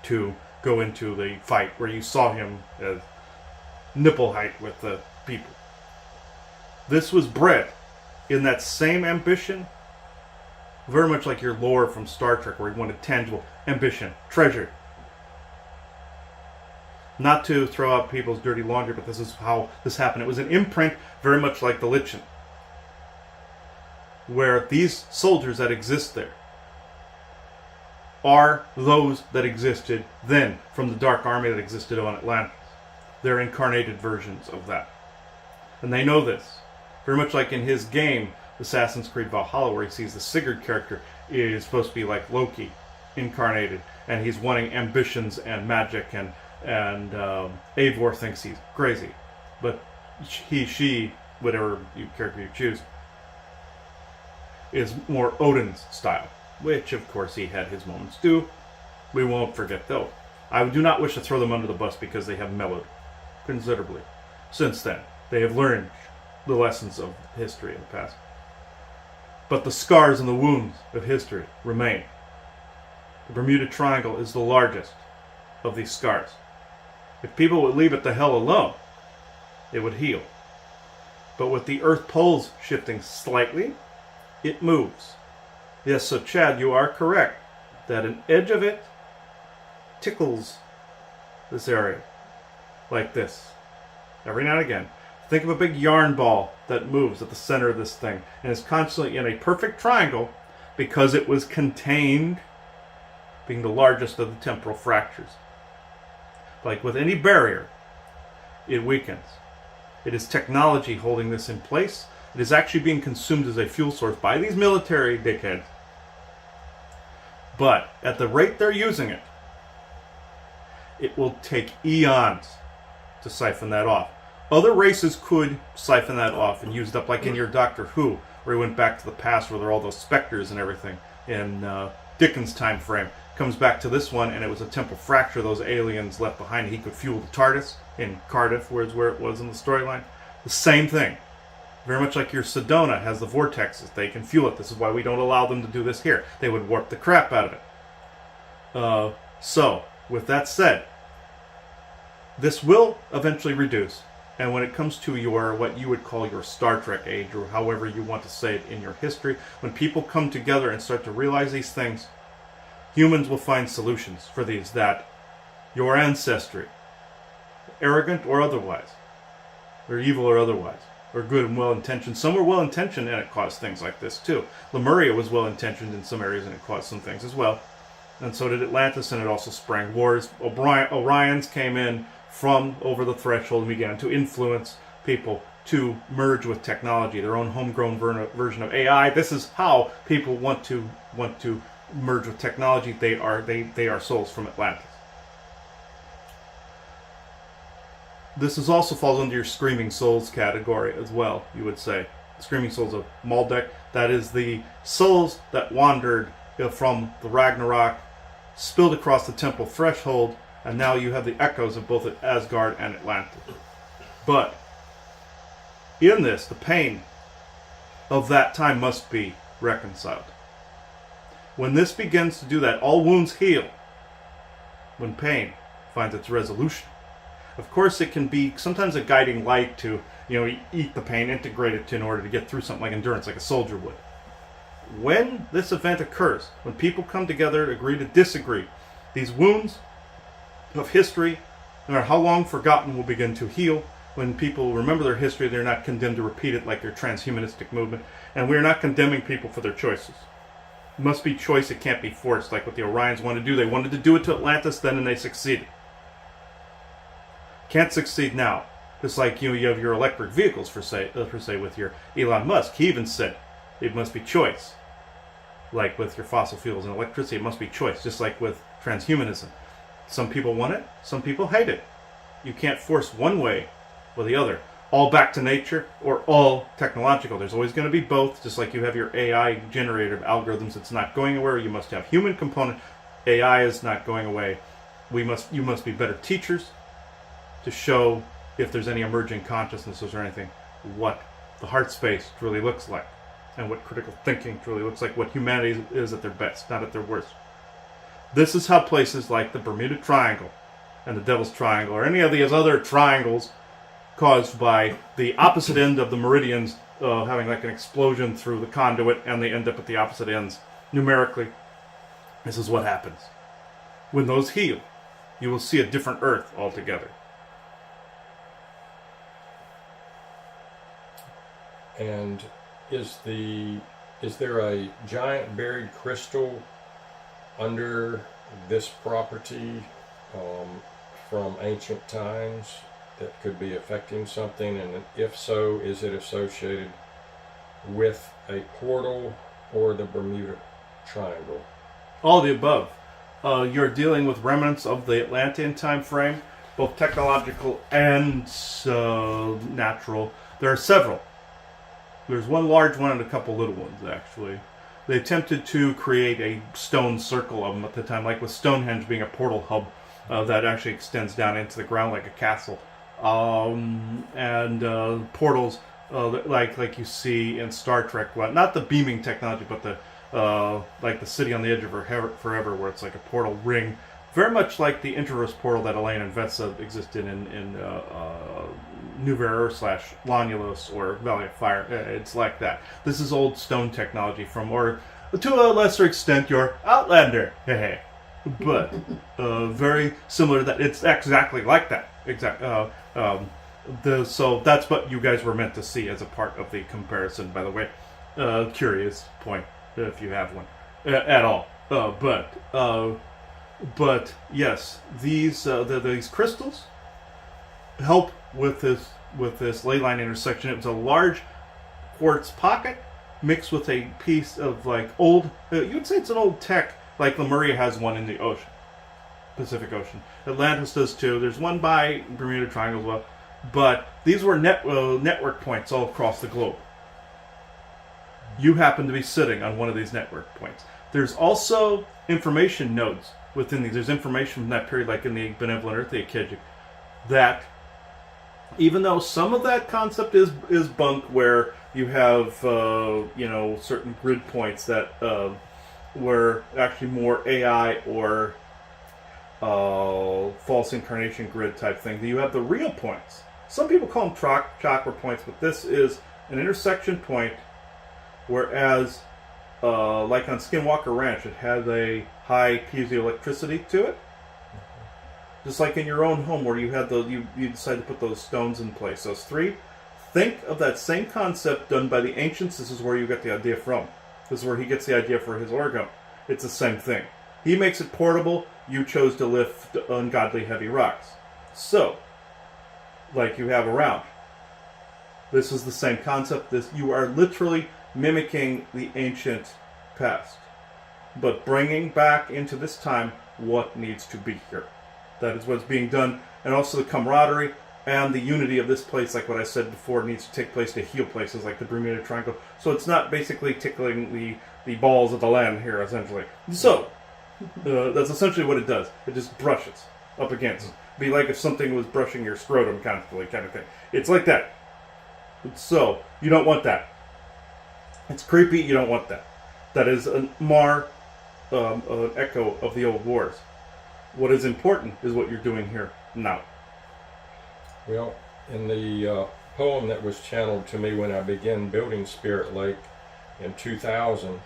to go into the fight where you saw him as nipple height with the people. This was bred in that same ambition, very much like your lore from Star Trek where you wanted tangible ambition, treasure. Not to throw out people's dirty laundry, but this is how this happened. It was an imprint very much like the Lichen, where these soldiers that exist there are those that existed then from the Dark Army that existed on Atlantis. They're incarnated versions of that. And they know this. Very much like in his game, Assassin's Creed Valhalla, where he sees the Sigurd character is supposed to be like Loki, incarnated, and he's wanting ambitions and magic, and Eivor thinks he's crazy. But she, whatever character you choose, is more Odin's style, which of course he had his moments too. We won't forget those. I do not wish to throw them under the bus because they have mellowed considerably. since then. They have learned the lessons of history in the past. But the scars and the wounds of history remain. The Bermuda Triangle is the largest of these scars. If people would leave it the hell alone, it would heal. But with the Earth poles shifting slightly, it moves. Yes, so Chad, you are correct that an edge of it tickles this area, like this. Every now and again. Think of a big yarn ball that moves at the center of this thing and is constantly in a perfect triangle because it was contained, being the largest of the temporal fractures. Like with any barrier, it weakens. It is technology holding this in place. It is actually being consumed as a fuel source by these military dickheads. But at the rate they're using it, it will take eons to siphon that off. Other races could siphon that off and use it up, like in your Doctor Who, where he went back to the past where there are all those specters and everything in Dickens' time frame. Comes back to this one, and it was a temporal fracture those aliens left behind. He could fuel the TARDIS in Cardiff, where it was in the storyline. The same thing. Very much like your Sedona has the vortexes. They can fuel it. This is why we don't allow them to do this here. They would warp the crap out of it. So, with that said, this will eventually reduce. And when it comes to your, what you would call your Star Trek age, or however you want to say it in your history, when people come together and start to realize these things, humans will find solutions for these that your ancestry, arrogant or otherwise, or evil or otherwise, or good and well-intentioned. Some were well-intentioned and it caused things like this too. Lemuria was well-intentioned in some areas and it caused some things as well. And so did Atlantis, and it also sprang wars. Orions came in from over the threshold and began to influence people to merge with technology, their own homegrown version of AI. This is how people want to merge with technology. They are souls from Atlantis. This is also falls under your Screaming Souls category as well, you would say. Screaming Souls of Maldek. That is the souls that wandered from the Ragnarok, spilled across the temple threshold, and now you have the echoes of both Asgard and Atlantis. But in this, the pain of that time must be reconciled. When this begins to do that, all wounds heal. When pain finds its resolution. Of course, it can be sometimes a guiding light to, eat the pain, integrate it in order to get through something like endurance, like a soldier would. When this event occurs, when people come together, agree to disagree, these wounds of history, no matter how long forgotten, will begin to heal. When people remember their history, they're not condemned to repeat it like their transhumanistic movement. And we're not condemning people for their choices. It must be choice, it can't be forced, like what the Orions wanted to do. They wanted to do it to Atlantis then, and they succeeded. Can't succeed now. Just like you have your electric vehicles, for say with your Elon Musk. He even said it must be choice. Like with your fossil fuels and electricity, it must be choice. Just like with transhumanism. Some people want it, some people hate it. You can't force one way or the other. All back to nature or all technological. There's always going to be both, just like you have your AI generated algorithms. It's not going anywhere. You must have human component. AI is not going away. You must be better teachers to show if there's any emerging consciousnesses or anything, what the heart space truly looks like, and what critical thinking truly looks like, what humanity is at their best, not at their worst. This is how places like the Bermuda Triangle and the Devil's Triangle, or any of these other triangles caused by the opposite end of the meridians having like an explosion through the conduit, and they end up at the opposite ends numerically. This is what happens. When those heal, you will see a different Earth altogether. And is there a giant buried crystal under this property from ancient times that could be affecting something? And if so, is it associated with a portal or the Bermuda Triangle? All of the above. You're dealing with remnants of the Atlantean time frame, both technological and natural. There are several. There's one large one and a couple little ones, actually. They attempted to create a stone circle of them at the time, like with Stonehenge being a portal hub that actually extends down into the ground like a castle. and portals like you see in Star Trek. Well, not the beaming technology, but the like the city on the edge of forever, where it's like a portal ring, very much like the Interverse portal that Elaine and Vetsa existed in New Vera / Lonulos or Valley of Fire. It's like that. This is old stone technology from, or to a lesser extent, your Outlander. But very similar to that. It's exactly like that. So that's what you guys were meant to see as a part of the comparison, by the way. Curious point, if you have one at all. But yes, these crystals help with this ley line intersection. It was a large quartz pocket mixed with a piece of like old. You would say it's an old tech, like Lemuria has one in the ocean, Pacific Ocean. Atlantis does too. There's one by Bermuda Triangle as well. But these were network points all across the globe. You happen to be sitting on one of these network points. There's also information nodes within these. There's information from that period, like in the Benevolent Earth, the Akedic, that even though some of that concept is bunk, where you have certain grid points that were actually more AI or false incarnation grid type thing. You have the real points. Some people call them chakra points, but this is an intersection point, whereas like on Skinwalker Ranch, it has a high piezoelectricity to it. Just like in your own home, where you had you decide to put those stones in place. Those three. Think of that same concept done by the ancients. This is where you get the idea from. This is where he gets the idea for his orgone. It's the same thing. He makes it portable. You chose to lift ungodly heavy rocks. So, like you have around. This is the same concept. You are literally mimicking the ancient past, but bringing back into this time what needs to be here. That is what's being done, and also the camaraderie and the unity of this place, like what I said before, needs to take place to heal places like the Bermuda Triangle. So it's not basically tickling the balls of the land here, essentially. So, that's essentially what it does. It just brushes up against. It'd be like if something was brushing your scrotum constantly, kind of thing. It's like that. So, you don't want that. It's creepy, you don't want that. That is an echo of the old wars. What is important is what you're doing here now. Well, in the poem that was channeled to me when I began building Spirit Lake in 2000,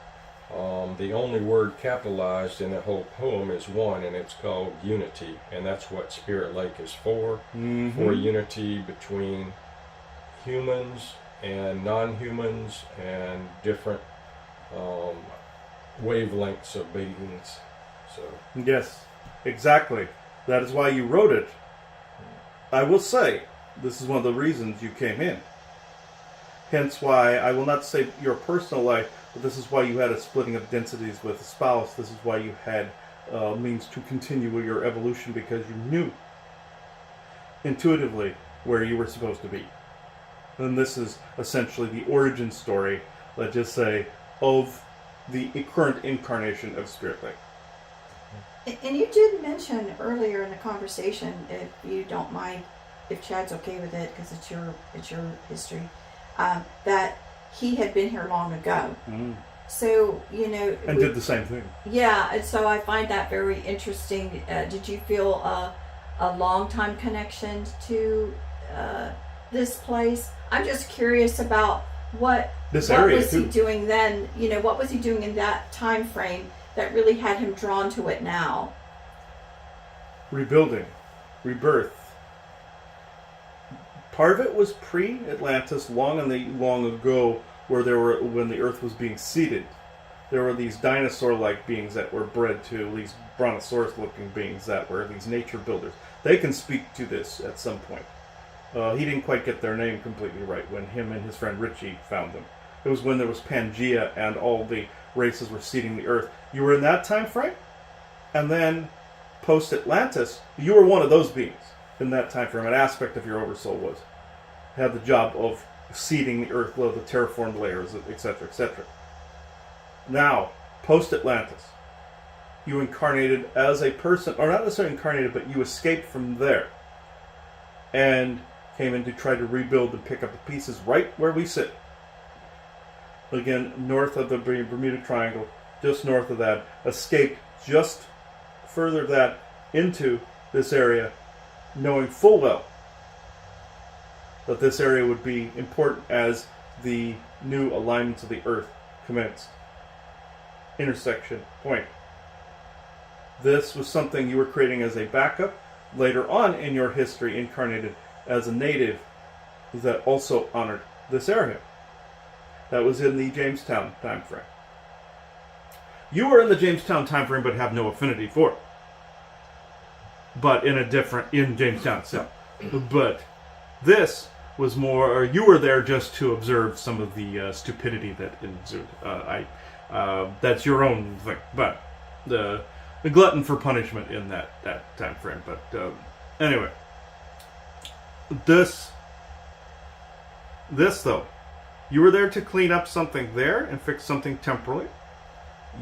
the only word capitalized in that whole poem is one, and it's called unity. And that's what Spirit Lake is for. Mm-hmm. For unity between humans and non-humans and different wavelengths of beings. So yes, exactly. That is why you wrote it. I will say, this is one of the reasons you came in. Hence why, I will not say your personal life, but this is why you had a splitting of densities with a spouse. This is why you had means to continue with your evolution, because you knew intuitively where you were supposed to be. And this is essentially the origin story, let's just say, of the current incarnation of Spirit Lake. And you did mention earlier in the conversation, if you don't mind, if Chad's okay with it, because it's your history, that he had been here long ago. Mm. So, and did the same thing. Yeah, and so I find that very interesting. Did you feel a long time connection to this place? I'm just curious about what was he doing then? What was he doing in that time frame that really had him drawn to it now? Rebuilding, rebirth. Part of it was pre-Atlantis, long ago, when the Earth was being seeded. There were these dinosaur-like beings that were bred to these brontosaurus-looking beings that were these nature builders. They can speak to this at some point. He didn't quite get their name completely right when him and his friend Richie found them. It was when there was Pangea and all the races were seeding the Earth. You were in that time frame, and then post-Atlantis, you were one of those beings in that time frame. An aspect of your oversoul had the job of seeding the Earth, the terraformed layers, etc., etc. Now, post-Atlantis, you incarnated as a person, or not necessarily incarnated, but you escaped from there. and came in to try to rebuild and pick up the pieces right where we sit. Again, north of the Bermuda Triangle, just north of that, escaped just further that into this area, knowing full well that this area would be important as the new alignments of the Earth commenced. Intersection point. This was something you were creating as a backup later on in your history, incarnated as a native that also honored this area. That was in the Jamestown time frame. You were in the Jamestown time frame but have no affinity for it. But in Jamestown itself. But this was more, or you were there just to observe some of the stupidity that ensued. That's your own thing. But the glutton for punishment in that time frame. But anyway, this though, you were there to clean up something there and fix something temporally.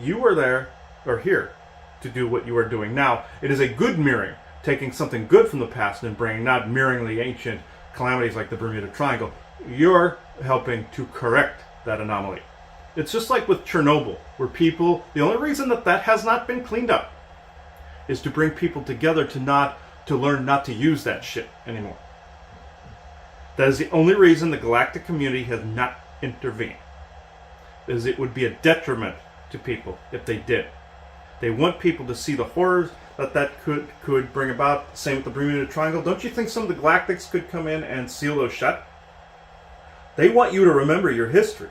You were there, or here, to do what you are doing now. It is a good mirroring, taking something good from the past and bringing, not mirroring the ancient calamities like the Bermuda Triangle. You're helping to correct that anomaly. It's just like with Chernobyl, where people, the only reason that has not been cleaned up is to bring people together to learn not to use that shit anymore. That is the only reason the galactic community has not intervened. Is it would be a detriment to people if they did. They want people to see the horrors that could bring about. Same with the Bermuda Triangle. Don't you think some of the galactics could come in and seal those shut? They want you to remember your history.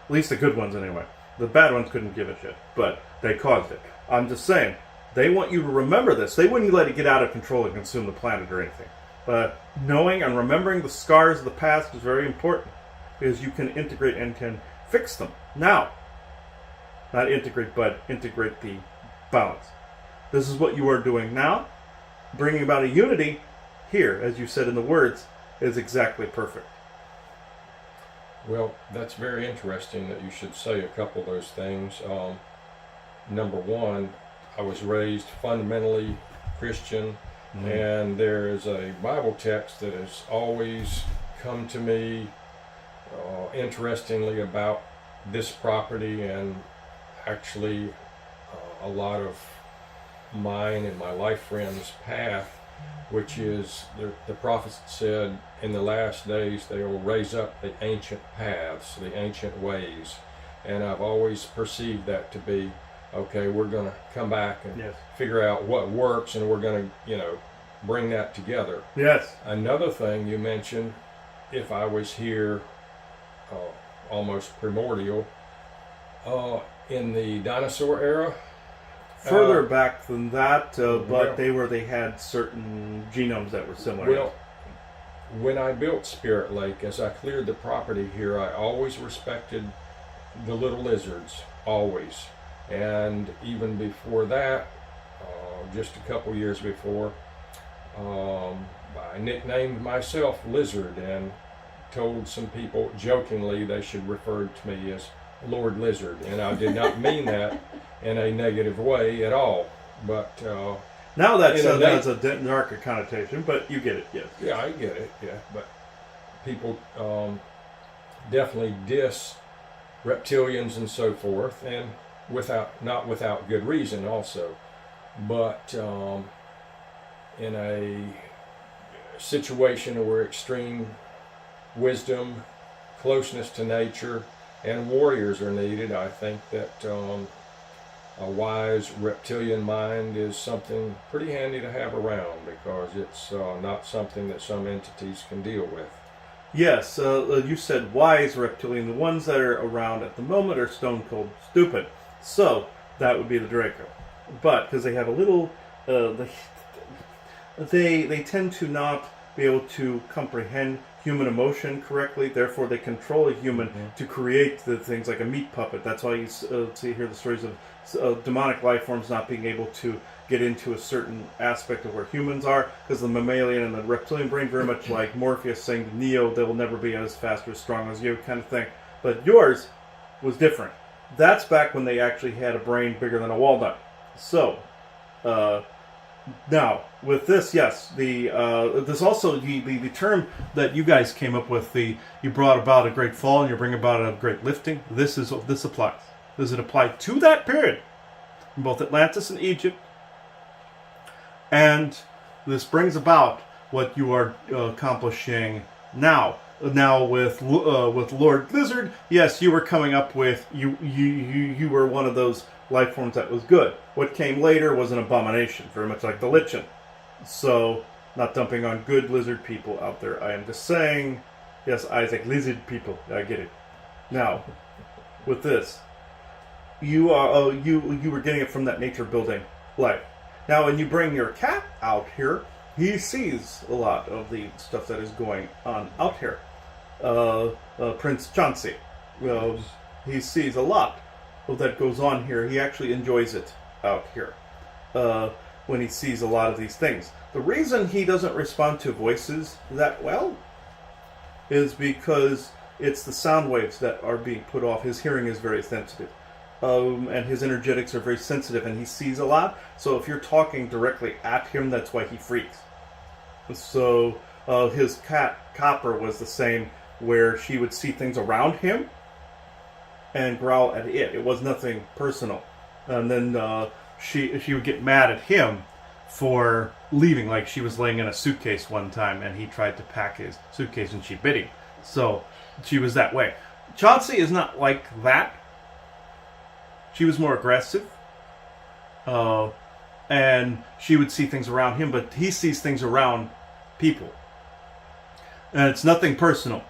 At least the good ones anyway. The bad ones couldn't give a shit, but they caused it. I'm just saying, they want you to remember this. They wouldn't let it get out of control and consume the planet or anything. But knowing and remembering the scars of the past is very important, because you can integrate and can fix them now. Not integrate, but integrate the balance. This is what you are doing now. Bringing about a unity here, as you said in the words, is exactly perfect. Well, that's very interesting that you should say a couple of those things. Number one, I was raised fundamentally Christian, and there is a Bible text that has always come to me interestingly about this property, and actually a lot of mine and my life friends' path, which is the prophet said in the last days they will raise up the ancient paths, the ancient ways. And I've always perceived that to be, okay, we're going to come back and figure out what works, and we're going to, bring that together. Yes. Another thing you mentioned, if I was here almost primordial, in the dinosaur era. Further back than that, but they had certain genomes that were similar. Well, when I built Spirit Lake, as I cleared the property here, I always respected the little lizards, always. And even before that, just a couple years before, I nicknamed myself Lizard and told some people jokingly they should refer to me as Lord Lizard, and I did not mean that in a negative way at all. But now that's a darker connotation, but you get it, yes. Yeah, I get it, yeah. But people definitely diss reptilians and so forth, and not without good reason also. But in a situation where extreme wisdom, closeness to nature, and warriors are needed, I think that a wise reptilian mind is something pretty handy to have around, because it's not something that some entities can deal with. Yes, you said wise reptilian. The ones that are around at the moment are stone cold stupid. So that would be the Draco. But because they have a little, they tend to not be able to comprehend human emotion correctly. Therefore, they control a human to create the things like a meat puppet. That's why you hear the stories of demonic life forms not being able to get into a certain aspect of where humans are, because the mammalian and the reptilian brain, very much like Morpheus saying to Neo, they will never be as fast or as strong as you, kind of thing. But yours was different. That's back when they actually had a brain bigger than a walnut. So, Now, with this, yes, this also the term that you guys came up with, you brought about a great fall and you bring about a great lifting. This applies. Does it apply to that period in both Atlantis and Egypt? And this brings about what you are accomplishing now. Now with Lord Lizard, yes, you were coming up with you were one of those life forms that was good. What came later was an abomination, very much like the Lichen. So, not dumping on good lizard people out there. I am just saying, yes, Isaac, lizard people. I get it. Now, with this, you were getting it from that nature building life. Now, when you bring your cat out here, he sees a lot of the stuff that is going on out here. Prince Chauncey, he sees a lot of that goes on here. He actually enjoys it out here when he sees a lot of these things. The reason he doesn't respond to voices that well is because it's the sound waves that are being put off. His hearing is very sensitive. And his energetics are very sensitive, and he sees a lot. So if you're talking directly at him, that's why he freaks. So his cat, Copper, was the same, where she would see things around him and growl at it. It was nothing personal. And then she would get mad at him for leaving. Like, she was laying in a suitcase one time, and he tried to pack his suitcase, and she bit him. So she was that way. Chauncey is not like that. She was more aggressive. And she would see things around him, but he sees things around people. And it's nothing personal.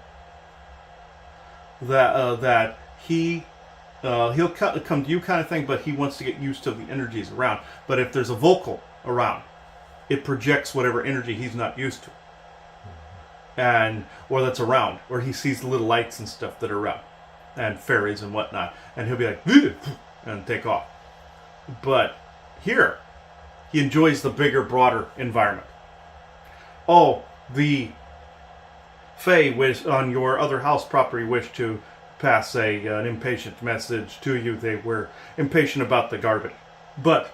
That he'll come to you kind of thing, but he wants to get used to the energies around. But if there's a vocal around, it projects whatever energy he's not used to. Or that's around. Or he sees the little lights and stuff that are around. And fairies and whatnot. And he'll be like, and take off. But here, he enjoys the bigger, broader environment. Oh, the Fae on your other house property wish to pass an impatient message to you. They were impatient about the garbage. But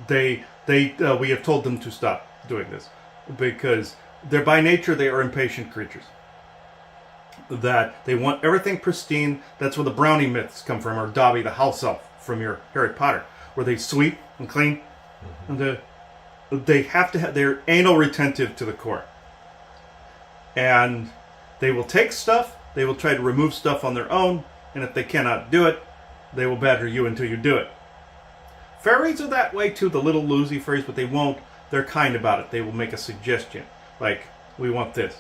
we have told them to stop doing this. Because by nature, they are impatient creatures. That they want everything pristine. That's where the brownie myths come from, or Dobby the house elf from your Harry Potter, where they sweep and clean, and they have to have, they're anal retentive to the core, and they will take stuff, they will try to remove stuff on their own, and if they cannot do it, they will badger you until you do it. Fairies are that way too, the little loosey fairies, but they won't. They're kind about it. They will make a suggestion, like, we want this.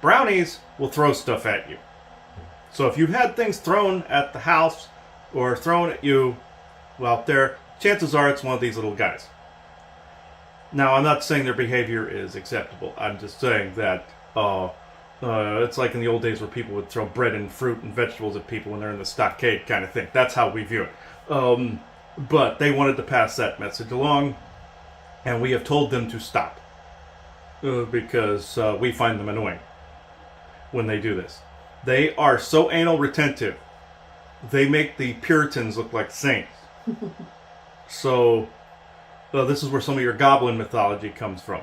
Brownies will throw stuff at you. So if you've had things thrown at the house or thrown at you, well, there, chances are it's one of these little guys. Now, I'm not saying their behavior is acceptable. I'm just saying that it's like in the old days where people would throw bread and fruit and vegetables at people when they're in the stockade kind of thing. That's how we view it. But they wanted to pass that message along, and we have told them to stop because we find them annoying when they do this. They are so anal retentive, they make the Puritans look like saints. So, this is where some of your goblin mythology comes from.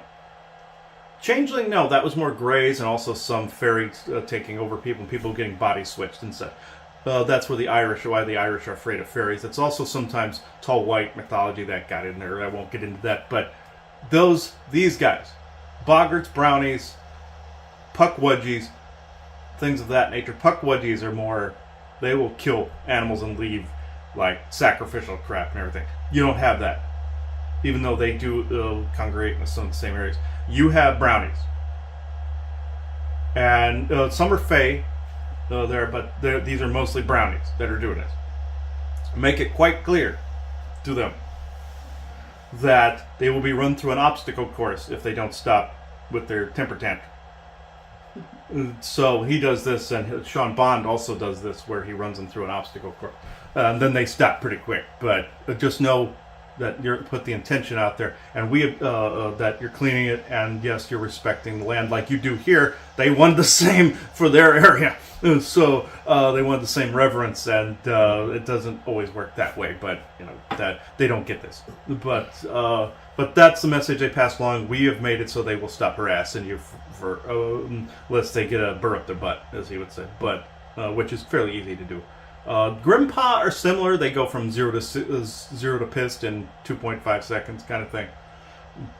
Changeling, no, that was more greys and also some fairies taking over people and people getting body switched and stuff. That's why the Irish are afraid of fairies. It's also sometimes tall white mythology that got in there. I won't get into that, but these guys, boggarts, brownies, puckwudgies, things of that nature. Puckwudgies are more, they will kill animals and leave like sacrificial crap and everything. You don't have that, even though they do congregate in some of the same areas. You have brownies, and some are Fae there, but these are mostly brownies that are doing this. Make it quite clear to them that they will be run through an obstacle course if they don't stop with their temper tantrum. So he does this, and Sean Bond also does this, where he runs them through an obstacle course. Then they stop pretty quick. But just know that you're put the intention out there, and that you're cleaning it, and yes, you're respecting the land like you do here. They wanted the same for their area, so they wanted the same reverence, and it doesn't always work that way. But you know that they don't get this. But But that's the message they pass along. We have made it so they will stop harassing you unless they get a burr up their butt, as he would say. But which is fairly easy to do. Grimpa are similar. They go from zero to pissed in 2.5 seconds, kind of thing.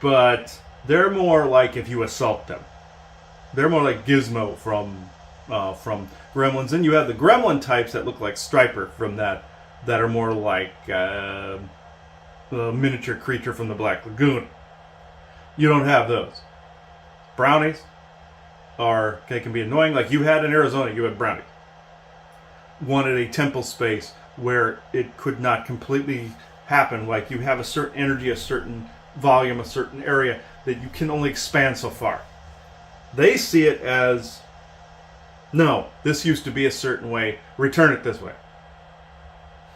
But they're more like if you assault them. They're more like Gizmo from Gremlins. And you have the Gremlin types that look like Striper from that are more like a miniature creature from the Black Lagoon. You don't have those. Brownies they can be annoying. Like you had in Arizona, you had brownies. Wanted a temple space where it could not completely happen. Like you have a certain energy, a certain volume, a certain area that you can only expand so far. They see it as, no, this used to be a certain way, return it this way.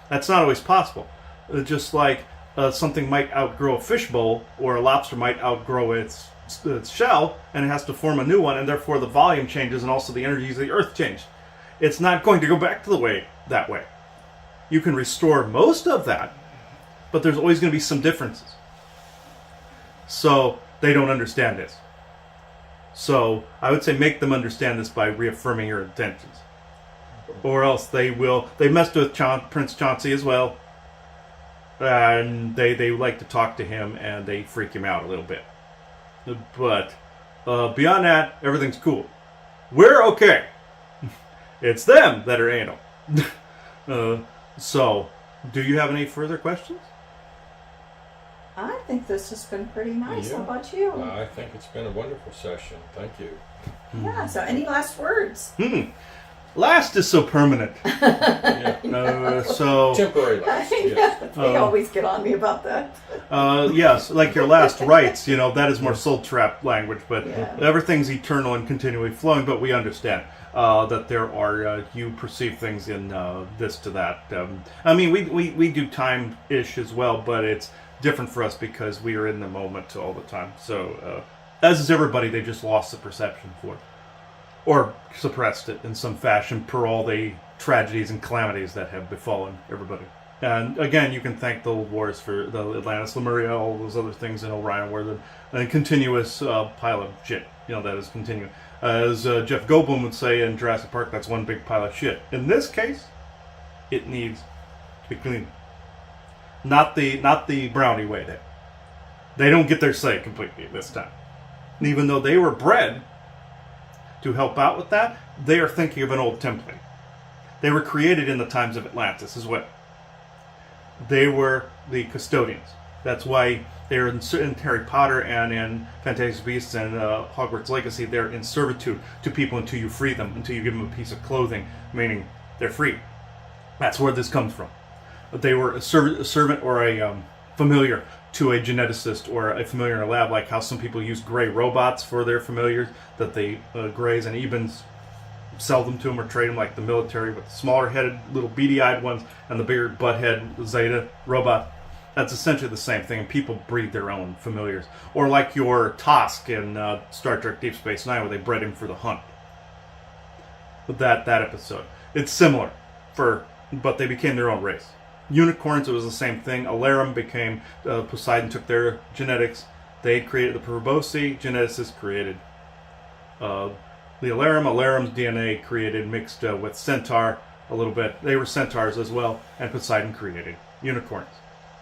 That's not always possible. Just like something might outgrow a fishbowl, or a lobster might outgrow its shell, and it has to form a new one, and therefore the volume changes, and also the energies of the earth change. It's not going to go back to that way. You can restore most of that, but there's always going to be some differences. So they don't understand this. So I would say make them understand this by reaffirming your intentions. Or else they messed with Prince Chauncey as well. And they like to talk to him, and they freak him out a little bit. But beyond that, everything's cool. We're okay. It's them that are anal. So, do you have any further questions? I think this has been pretty nice. Yeah. How about you? I think it's been a wonderful session. Thank you. Yeah, so any last words? Last is so permanent. Yeah. So Temporary last. Yes. They always get on me about that. yes, like your last rites, that is more soul trap language, but Yeah. everything's eternal and continually flowing, but we understand that there are, you perceive things in this to that. I mean, we do time-ish as well, but it's different for us because we are in the moment all the time. So, as is everybody, they just lost the perception for it. Or suppressed it in some fashion per all the tragedies and calamities that have befallen everybody. And again, you can thank the old wars for the Atlantis, Lemuria, all those other things in Orion, where the continuous pile of shit, that is continuing. As Jeff Goldblum would say in Jurassic Park, that's one big pile of shit. In this case, it needs to be cleaned. Not the brownie way there. They don't get their say completely this time. And even though they were bred to help out with that, they are thinking of an old template. They were created in the times of Atlantis as well. They were the custodians. That's why they're in Harry Potter and in Fantastic Beasts and Hogwarts Legacy. They're in servitude to people until you free them, until you give them a piece of clothing, meaning they're free. That's where this comes from. They were a servant or a familiar to a geneticist or a familiar in a lab, like how some people use gray robots for their familiars, that they grays and ebens sell them to them or trade them, like the military with the smaller headed little beady-eyed ones and the bigger butt-head Zeta robot. That's essentially the same thing, and people breed their own familiars. Or like your Tosk in Star Trek Deep Space Nine, where they bred him for the hunt. That episode. It's similar, but they became their own race. Unicorns, it was the same thing. Alarum became, Poseidon took their genetics. They created the Proboscis. Geneticists created the Alarum. Alarum's DNA created, mixed with Centaur a little bit. They were centaurs as well. And Poseidon created unicorns.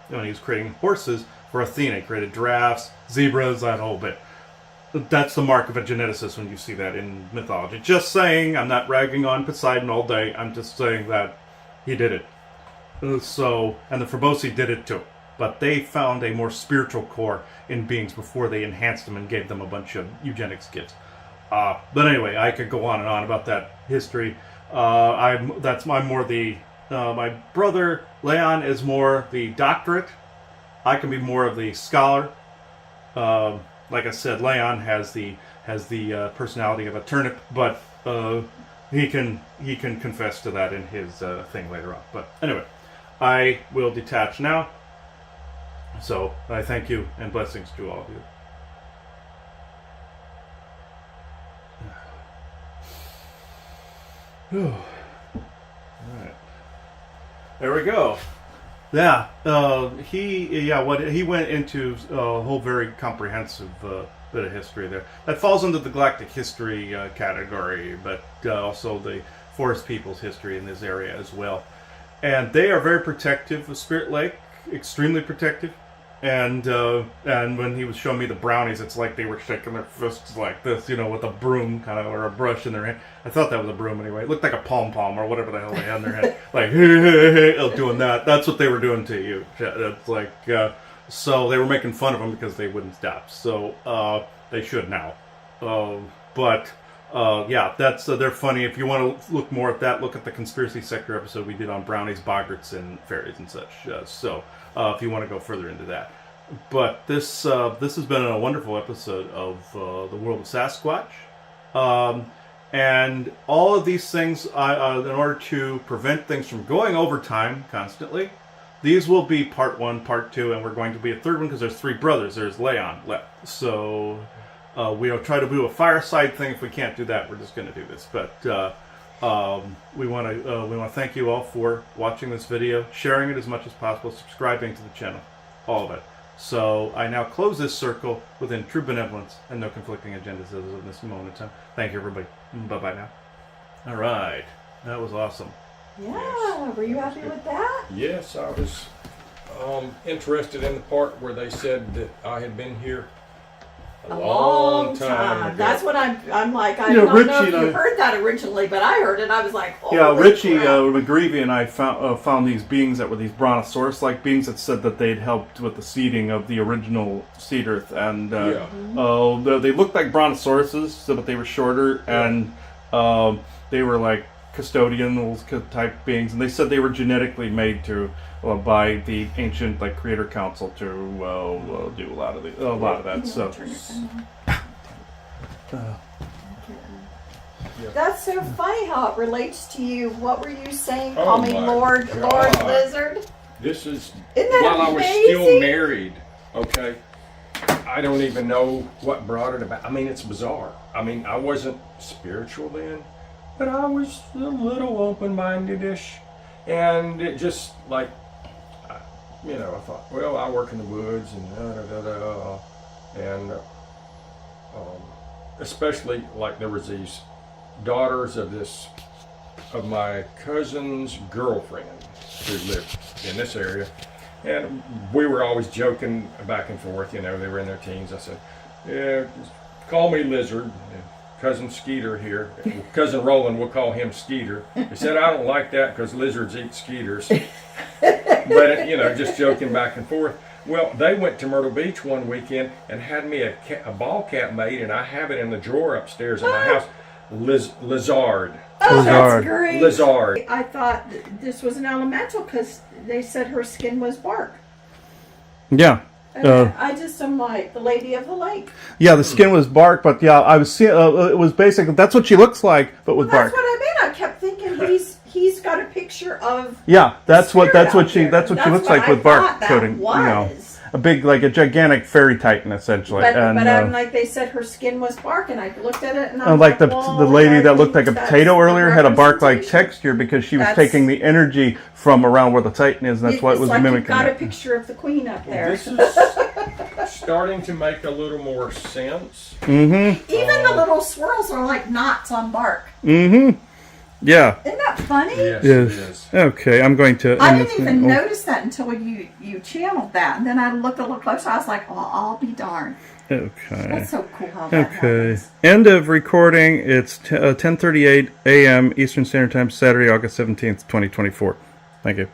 When he was creating horses for Athena, he created giraffes, zebras, that whole bit. That's the mark of a geneticist when you see that in mythology. Just saying, I'm not ragging on Poseidon all day. I'm just saying that he did it. And the Proboscis did it too. But they found a more spiritual core in beings before they enhanced them and gave them a bunch of eugenics gifts. But anyway, I could go on and on about that history. My brother Leon is more the doctorate. I can be more of the scholar. Like I said, Leon has the personality of a turnip, but he can confess to that in his thing later on. But anyway, I will detach now. So I thank you and blessings to all of you. All right. There we go. Yeah, he went into a whole very comprehensive bit of history there. That falls under the galactic history category, but also the forest people's history in this area as well. And they are very protective of Spirit Lake, extremely protective. And when he was showing me the brownies, it's like they were shaking their fists like this, with a broom kind of, or a brush in their hand. I thought that was a broom anyway. It looked like a pom-pom or whatever the hell they had in their head. Like, hey, doing that. That's what they were doing to you. It's like, so they were making fun of them because they wouldn't stop. So they should now. They're funny. If you want to look more at that, look at the Conspiracy Sector episode we did on brownies, boggarts, and fairies and such. If you want to go further into that. But this has been a wonderful episode of the world of Sasquatch. And all of these things, in order to prevent things from going over time constantly, these will be part 1, part 2, and we're going to be a third one because there's 3 brothers. There's Leon left. So we'll try to do a fireside thing. If we can't do that, we're just going to do this. But we want to thank you all for watching this video, sharing it as much as possible, subscribing to the channel, all of it. So I now close this circle within true benevolence and no conflicting agendas as of this moment in time. Thank you, everybody. Bye-bye now. All right. That was awesome. Yeah, Yes. were you happy with that? Yes, I was interested in the part where they said that I had been here a long time ago. That's what I'm like. I Yeah, don't know Richie if and you I- heard that originally, but I heard it. I was like, oh, Yeah, Richie McGreevy and I found these beings that were these brontosaurus-like beings that said that they'd helped with the seeding of the original seed earth, and they looked like brontosauruses, but they were shorter, and they were like custodian type beings, and they said they were genetically made to by the ancient Creator Council to do a lot of that. So. That's so funny how it relates to you. What were you saying? Oh Call me my Lord God. Lizard. This is Isn't that while I was still amazing? married. Okay, I don't even know what brought it about. I mean, it's bizarre. I mean, I wasn't spiritual then, but I was a little open-minded-ish, and it just I thought, well, I work in the woods and especially there was these daughters of my cousin's girlfriend who lived in this area, and we were always joking back and forth. They were in their teens. I said, yeah, call me Lizard. Cousin Skeeter here, Cousin Roland, we'll call him Skeeter. He said, I don't like that because lizards eat skeeters. But, just joking back and forth. Well, they went to Myrtle Beach one weekend and had me a ball cap made, and I have it in the drawer upstairs in my house. Lizard. Oh, Lizard. that's great. Lizard. I thought this was an elemental because they said her skin was bark. Yeah. I'm like the Lady of the Lake. Yeah, the skin was bark, but yeah, I was seeing. It was basically that's what she looks like, but with That's bark. what I mean. I kept thinking he's got a picture of. Yeah, that's what spirit out she there. that's what she looks what like I with bark thought that coating. was. A big a gigantic fairy titan essentially. But and, I'm like they said her skin was bark, and I looked at it and I'm like the well, lady I that looked like think a that's potato the earlier had a bark-like representation. texture because she was That's- taking the energy from around where the titan is, and that's what it was like mimicking. You've got a it. picture of the queen up there. This is starting to make a little more sense. Mm-hmm. Even the little swirls are like knots on bark. Mm-hmm. Yeah. Isn't that funny? Yes, Yes. it is. Okay, I'm going to. I end didn't this even thing. notice that until you channeled that, and then I looked a little closer. I was like, "Well, I'll be darned." Okay. That's so cool how that Okay. happens. End of recording. It's 10:38 a.m. Eastern Standard Time, Saturday, August 17th, 2024. Thank you.